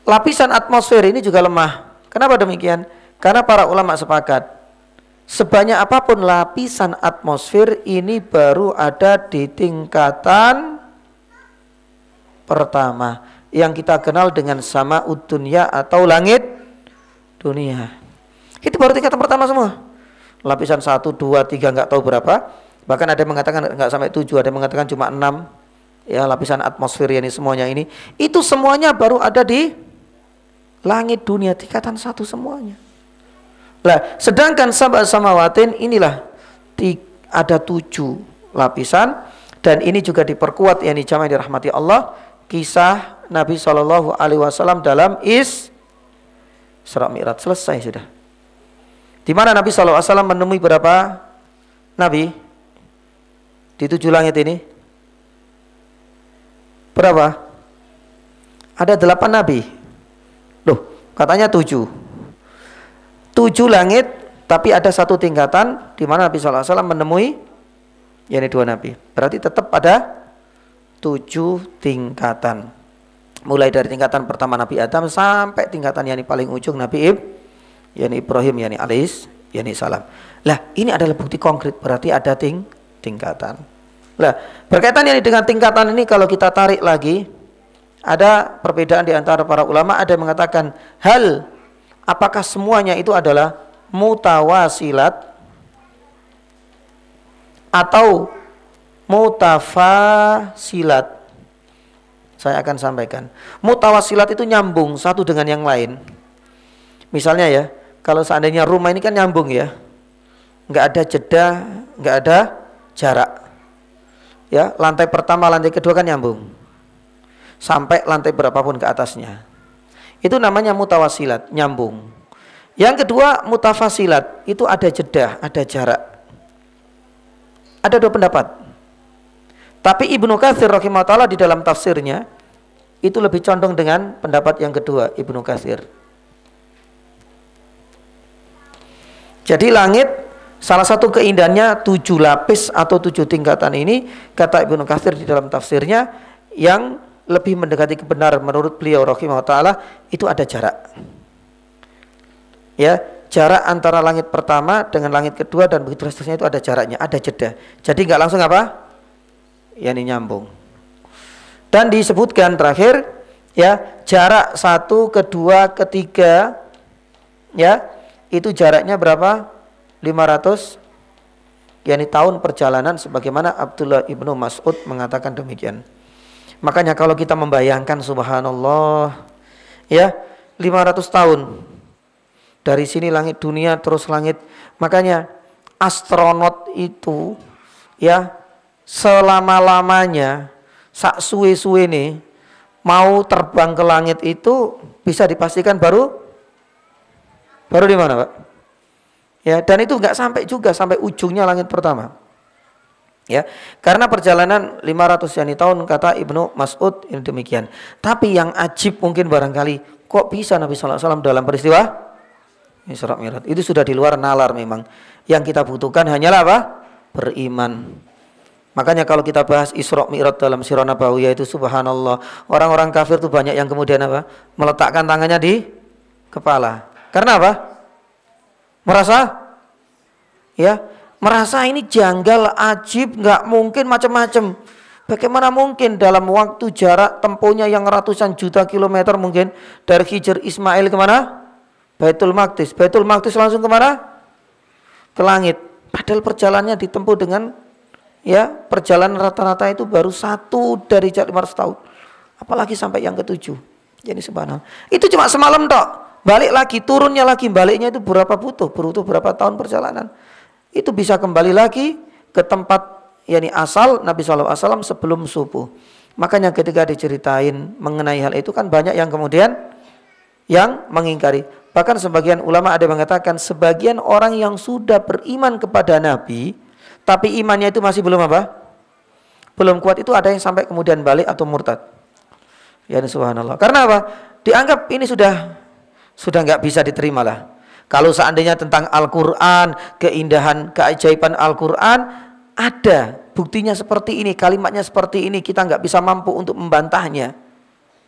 A: Lapisan atmosfer ini juga lemah. Kenapa demikian? Karena para ulama sepakat, sebanyak apapun lapisan atmosfer ini baru ada di tingkatan pertama yang kita kenal dengan sama'ud dunya atau langit dunia. Itu baru tingkatan pertama semua. Lapisan 1, 2, 3 nggak tahu berapa. Bahkan ada yang mengatakan nggak sampai 7, ada yang mengatakan cuma 6. Ya, lapisan atmosfer ini semuanya ini. Itu semuanya baru ada di langit dunia, tingkatan 1 semuanya. Lah, sedangkan sab'a samawatin inilah ada 7 lapisan, dan ini juga diperkuat yang dijama'i dirahmati Allah, kisah Nabi SAW dalam Isra Mi'raj. Selesai sudah. Di mana Nabi SAW menemui berapa nabi di 7 langit ini? Berapa? Ada 8 nabi. Loh, katanya 7. 7 langit Tapi ada satu tingkatan di mana Nabi sallallahu alaihi wasallam menemui yakni 2 nabi. Berarti tetap ada 7 tingkatan. Mulai dari tingkatan pertama Nabi Adam sampai tingkatan yang paling ujung Nabi Ibrahim yakni salam. Lah, ini adalah bukti konkret, berarti ada tingkatan. Lah, berkaitan yang dengan tingkatan ini kalau kita tarik lagi, ada perbedaan di antara para ulama. Ada yang mengatakan apakah semuanya itu adalah mutawasilat atau mutafasilat. Saya akan sampaikan. Mutawasilat itu nyambung satu dengan yang lain. Misalnya ya, kalau seandainya rumah ini kan nyambung ya, nggak ada jeda, nggak ada jarak. Ya, lantai pertama, lantai kedua kan nyambung, sampai lantai berapapun ke atasnya. Itu namanya mutawasilat, nyambung. Yang kedua mutafasilat, itu ada jeda, ada jarak. Ada 2 pendapat. Tapi Ibnu Katsir rahimahullah di dalam tafsirnya itu lebih condong dengan pendapat yang kedua, Ibnu Katsir. Jadi langit salah satu keindahannya 7 lapis atau 7 tingkatan ini, kata Ibnu Katsir di dalam tafsirnya, yang lebih mendekati kebenaran menurut beliau rahimahullah itu ada jarak. Ya, jarak antara langit pertama dengan langit kedua dan begitu seterusnya itu ada jaraknya, ada jeda. Jadi nggak langsung apa? Ya, ini nyambung. Dan disebutkan terakhir ya, jarak 1, kedua, ketiga ya, itu jaraknya berapa? 500 yakni tahun perjalanan, sebagaimana Abdullah ibnu Mas'ud mengatakan demikian. Makanya kalau kita membayangkan, subhanallah ya, 500 tahun dari sini langit dunia terus langit. Makanya astronot itu ya, selama-lamanya sak suwe-suwe nih mau terbang ke langit itu bisa dipastikan baru di mana, Pak? Ya, dan itu nggak sampai juga sampai ujungnya langit pertama. Ya, karena perjalanan 500 yani tahun, kata Ibnu Mas'ud ini demikian. Tapi yang ajib mungkin barangkali, kok bisa Nabi sallallahu alaihi wasallam dalam peristiwa Isra Mi'raj itu sudah di luar nalar memang. Yang kita butuhkan hanyalah apa? Beriman. Makanya kalau kita bahas Isra Mi'raj dalam Sirah Nabawiyah itu subhanallah, orang-orang kafir itu banyak yang kemudian apa? Meletakkan tangannya di kepala. Karena apa? Merasa ini janggal, ajib, nggak mungkin, macam-macam. Bagaimana mungkin dalam waktu jarak tempuhnya yang ratusan juta kilometer mungkin dari Hijr Ismail kemana? Baitul Maqdis. Baitul Maqdis langsung kemana? Ke langit. Padahal perjalanannya ditempuh dengan ya, perjalanan rata-rata itu baru 1 dari 500 tahun. Apalagi sampai yang ke-7. Jadi subhanallah. Itu cuma semalam tok. Balik lagi, turunnya lagi, baliknya itu butuh berapa tahun perjalanan. Itu bisa kembali lagi ke tempat yakni asal Nabi sallallahu alaihi wasallam sebelum subuh. Makanya ketika diceritain mengenai hal itu kan banyak yang kemudian yang mengingkari. Bahkan sebagian ulama ada yang mengatakan sebagian orang yang sudah beriman kepada Nabi tapi imannya itu masih belum apa? Belum kuat, itu ada yang sampai kemudian balik atau murtad. Ya subhanallah. Karena apa? Dianggap ini sudah nggak bisa diterima lah. Kalau seandainya tentang Al-Quran, keindahan, keajaiban Al-Quran, ada buktinya seperti ini, kalimatnya seperti ini, kita nggak bisa mampu untuk membantahnya.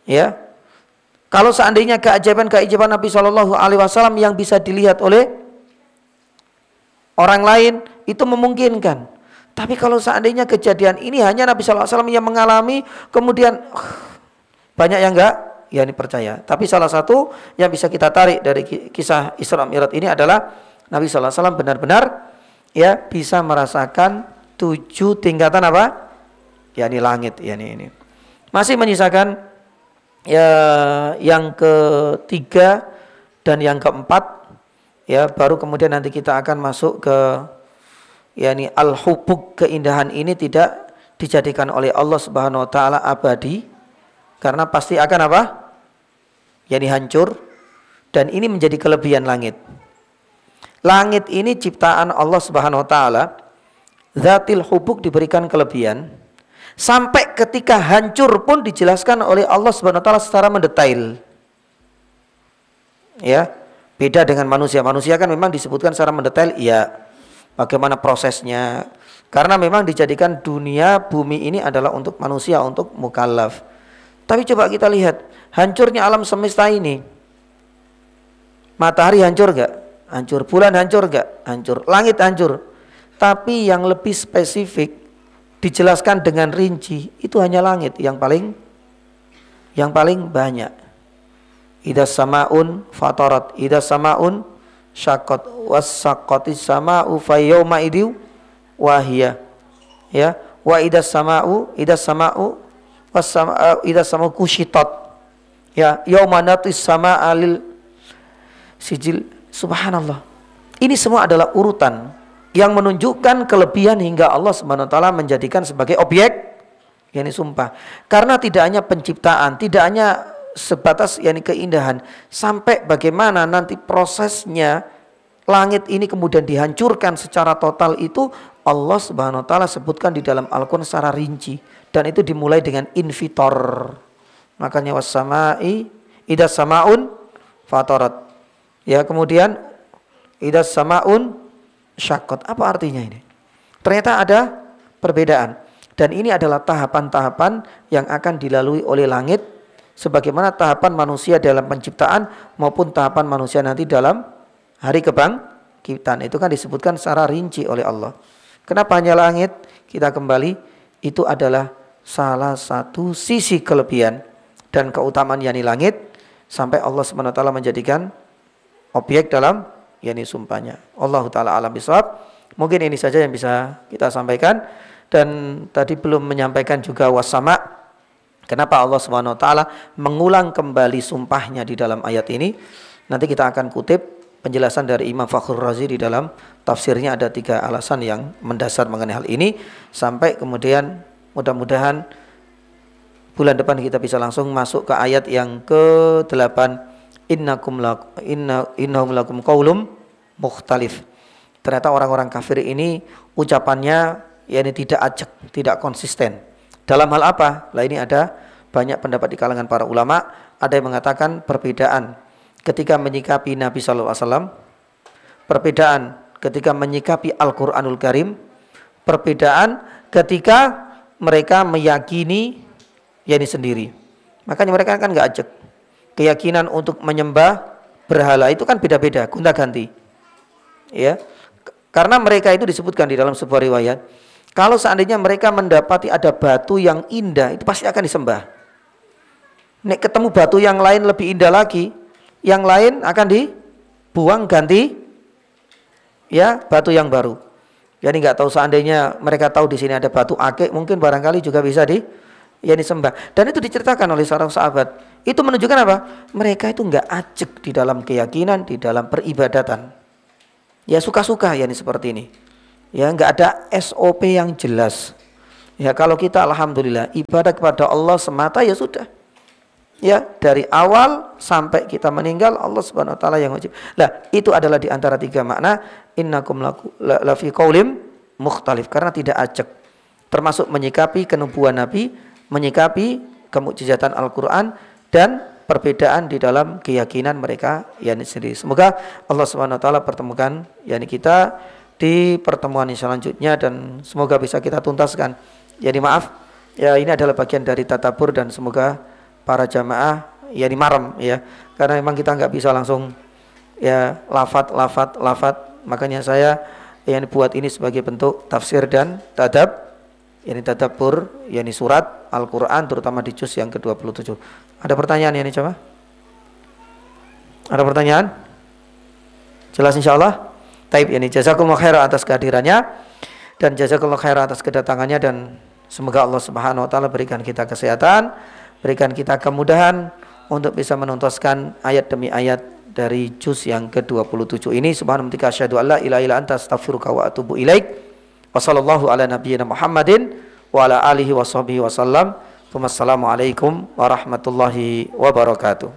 A: Ya, kalau seandainya keajaiban Nabi Shallallahu Alaihi Wasallam yang bisa dilihat oleh orang lain itu memungkinkan. Tapi kalau seandainya kejadian ini hanya Nabi Shallallahu Alaihi Wasallam yang mengalami, kemudian banyak yang enggak. Ya, ini percaya. Tapi salah satu yang bisa kita tarik dari kisah Isra Mi'raj ini adalah Nabi sallallahu alaihi wasallam benar-benar ya bisa merasakan 7 tingkatan apa? Ya, ini langit, ya ini. Masih menyisakan ya yang ketiga dan yang keempat ya, baru kemudian nanti kita akan masuk ke ya ini al-hubuk, keindahan ini tidak dijadikan oleh Allah Subhanahu wa taala abadi karena pasti akan apa? Yani hancur, dan ini menjadi kelebihan langit. Langit ini ciptaan Allah Subhanahu wa taala, zatil hubuk diberikan kelebihan sampai ketika hancur pun dijelaskan oleh Allah Subhanahu wa taala secara mendetail. Ya, Beda dengan manusia. Manusia kan memang disebutkan secara mendetail, iya. Bagaimana prosesnya. Karena memang dijadikan dunia bumi ini adalah untuk manusia, untuk mukallaf. Tapi coba kita lihat, hancurnya alam semesta ini. Matahari hancur gak? Hancur. Bulan hancur gak? Hancur. Langit hancur. Tapi yang lebih spesifik, dijelaskan dengan rinci, itu hanya langit yang paling banyak. Idas samaun fatarat, idas samaun syaqqat, wasaqqatis sama'u fayyawma idiu wahiyah. Ya, wa idas sama'u idas sama'u kushitat. Ya, yauma natis sama'a lil sijil. Subhanallah. Ini semua adalah urutan yang menunjukkan kelebihan hingga Allah Subhanahu wa taala menjadikan sebagai objek yakni sumpah. Karena tidak hanya penciptaan, tidak hanya sebatas yakni keindahan, sampai bagaimana nanti prosesnya langit ini kemudian dihancurkan secara total, itu Allah Subhanahu wa taala sebutkan di dalam Al-Qur'an secara rinci, dan itu dimulai dengan infitor. Makanya was-sama'i idas samaun fatarat. Ya, kemudian idas samaun syaqqat. Apa artinya ini? Ternyata ada perbedaan, dan ini adalah tahapan-tahapan yang akan dilalui oleh langit, sebagaimana tahapan manusia dalam penciptaan maupun tahapan manusia nanti dalam hari kebangkitan. Itu kan disebutkan secara rinci oleh Allah. Kenapa hanya langit? Kita kembali, itu adalah salah satu sisi kelebihan dan keutamaan yakni langit, sampai Allah SWT menjadikan objek dalam yakni sumpahnya. Allah Ta'ala alam bisawab. Mungkin ini saja yang bisa kita sampaikan. Dan tadi belum menyampaikan juga wasama. Kenapa Allah SWT mengulang kembali sumpahnya di dalam ayat ini? Nanti kita akan kutip penjelasan dari Imam Fakhrur Razi di dalam tafsirnya. Ada 3 alasan yang mendasar mengenai hal ini, sampai kemudian mudah-mudahan bulan depan kita bisa langsung masuk ke ayat yang ke-8. Innahum lakum qaulum mukhtalif. Ternyata orang-orang kafir ini ucapannya yakni tidak ajak, tidak konsisten. Dalam hal apa? Lah ini ada banyak pendapat di kalangan para ulama. Ada yang mengatakan perbedaan ketika menyikapi Nabi SAW, perbedaan ketika menyikapi Al-Quranul Karim, perbedaan ketika mereka meyakini yakni sendiri. Makanya mereka kan nggak ajak. Keyakinan untuk menyembah berhala itu kan beda-beda, gonta-ganti. Ya. Karena mereka itu disebutkan di dalam sebuah riwayat, kalau seandainya mereka mendapati ada batu yang indah, itu pasti akan disembah. Nek ketemu batu yang lain lebih indah lagi, yang lain akan dibuang, ganti ya batu yang baru. Jadi nggak tahu, seandainya mereka tahu di sini ada batu akik, mungkin barangkali juga bisa disembah. Dan itu diceritakan oleh seorang sahabat. Itu menunjukkan apa? Mereka itu nggak ajek di dalam keyakinan, di dalam peribadatan. Ya suka-suka yakni seperti ini. Ya, nggak ada SOP yang jelas. Ya, kalau kita alhamdulillah ibadah kepada Allah semata, ya sudah. Ya, dari awal sampai kita meninggal Allah Subhanahu wa taala yang wajib. Lah, itu adalah di antara 3 makna innakum la fi qaulim mukhtalif, karena tidak ajak. Termasuk menyikapi kenubuwan Nabi, menyikapi kemukjizatan Al-Qur'an, dan perbedaan di dalam keyakinan mereka yakni sendiri. Semoga Allah Subhanahu wa taala pertemukan yakni kita di pertemuan yang selanjutnya, dan semoga bisa kita tuntaskan. Jadi maaf, ya ini adalah bagian dari tadabbur, dan semoga para jamaah ya dimarem ya, karena memang kita nggak bisa langsung ya lafat. Makanya saya yang buat ini sebagai bentuk tafsir dan tadabbur, yakni surat Al-Quran, terutama di juz yang ke-27. Ada pertanyaan ya nih, coba? Ada pertanyaan? Jelas insyaallah. Taib, yani jazakumullah khairan atas kehadirannya, dan jazakumullah khairan atas kedatangannya, dan semoga Allah Subhanahu wa taala berikan kita kesehatan, berikan kita kemudahan untuk bisa menuntaskan ayat demi ayat dari juz yang ke-27 ini. Subhanallah, asyhadu an la ilaha illa anta, astaghfiruka wa atubu ilaik. Wa sallallahu ala nabiyyina Muhammadin wa ala alihi wa sahbihi wasallam. Wassalamualaikum warahmatullahi wabarakatuh.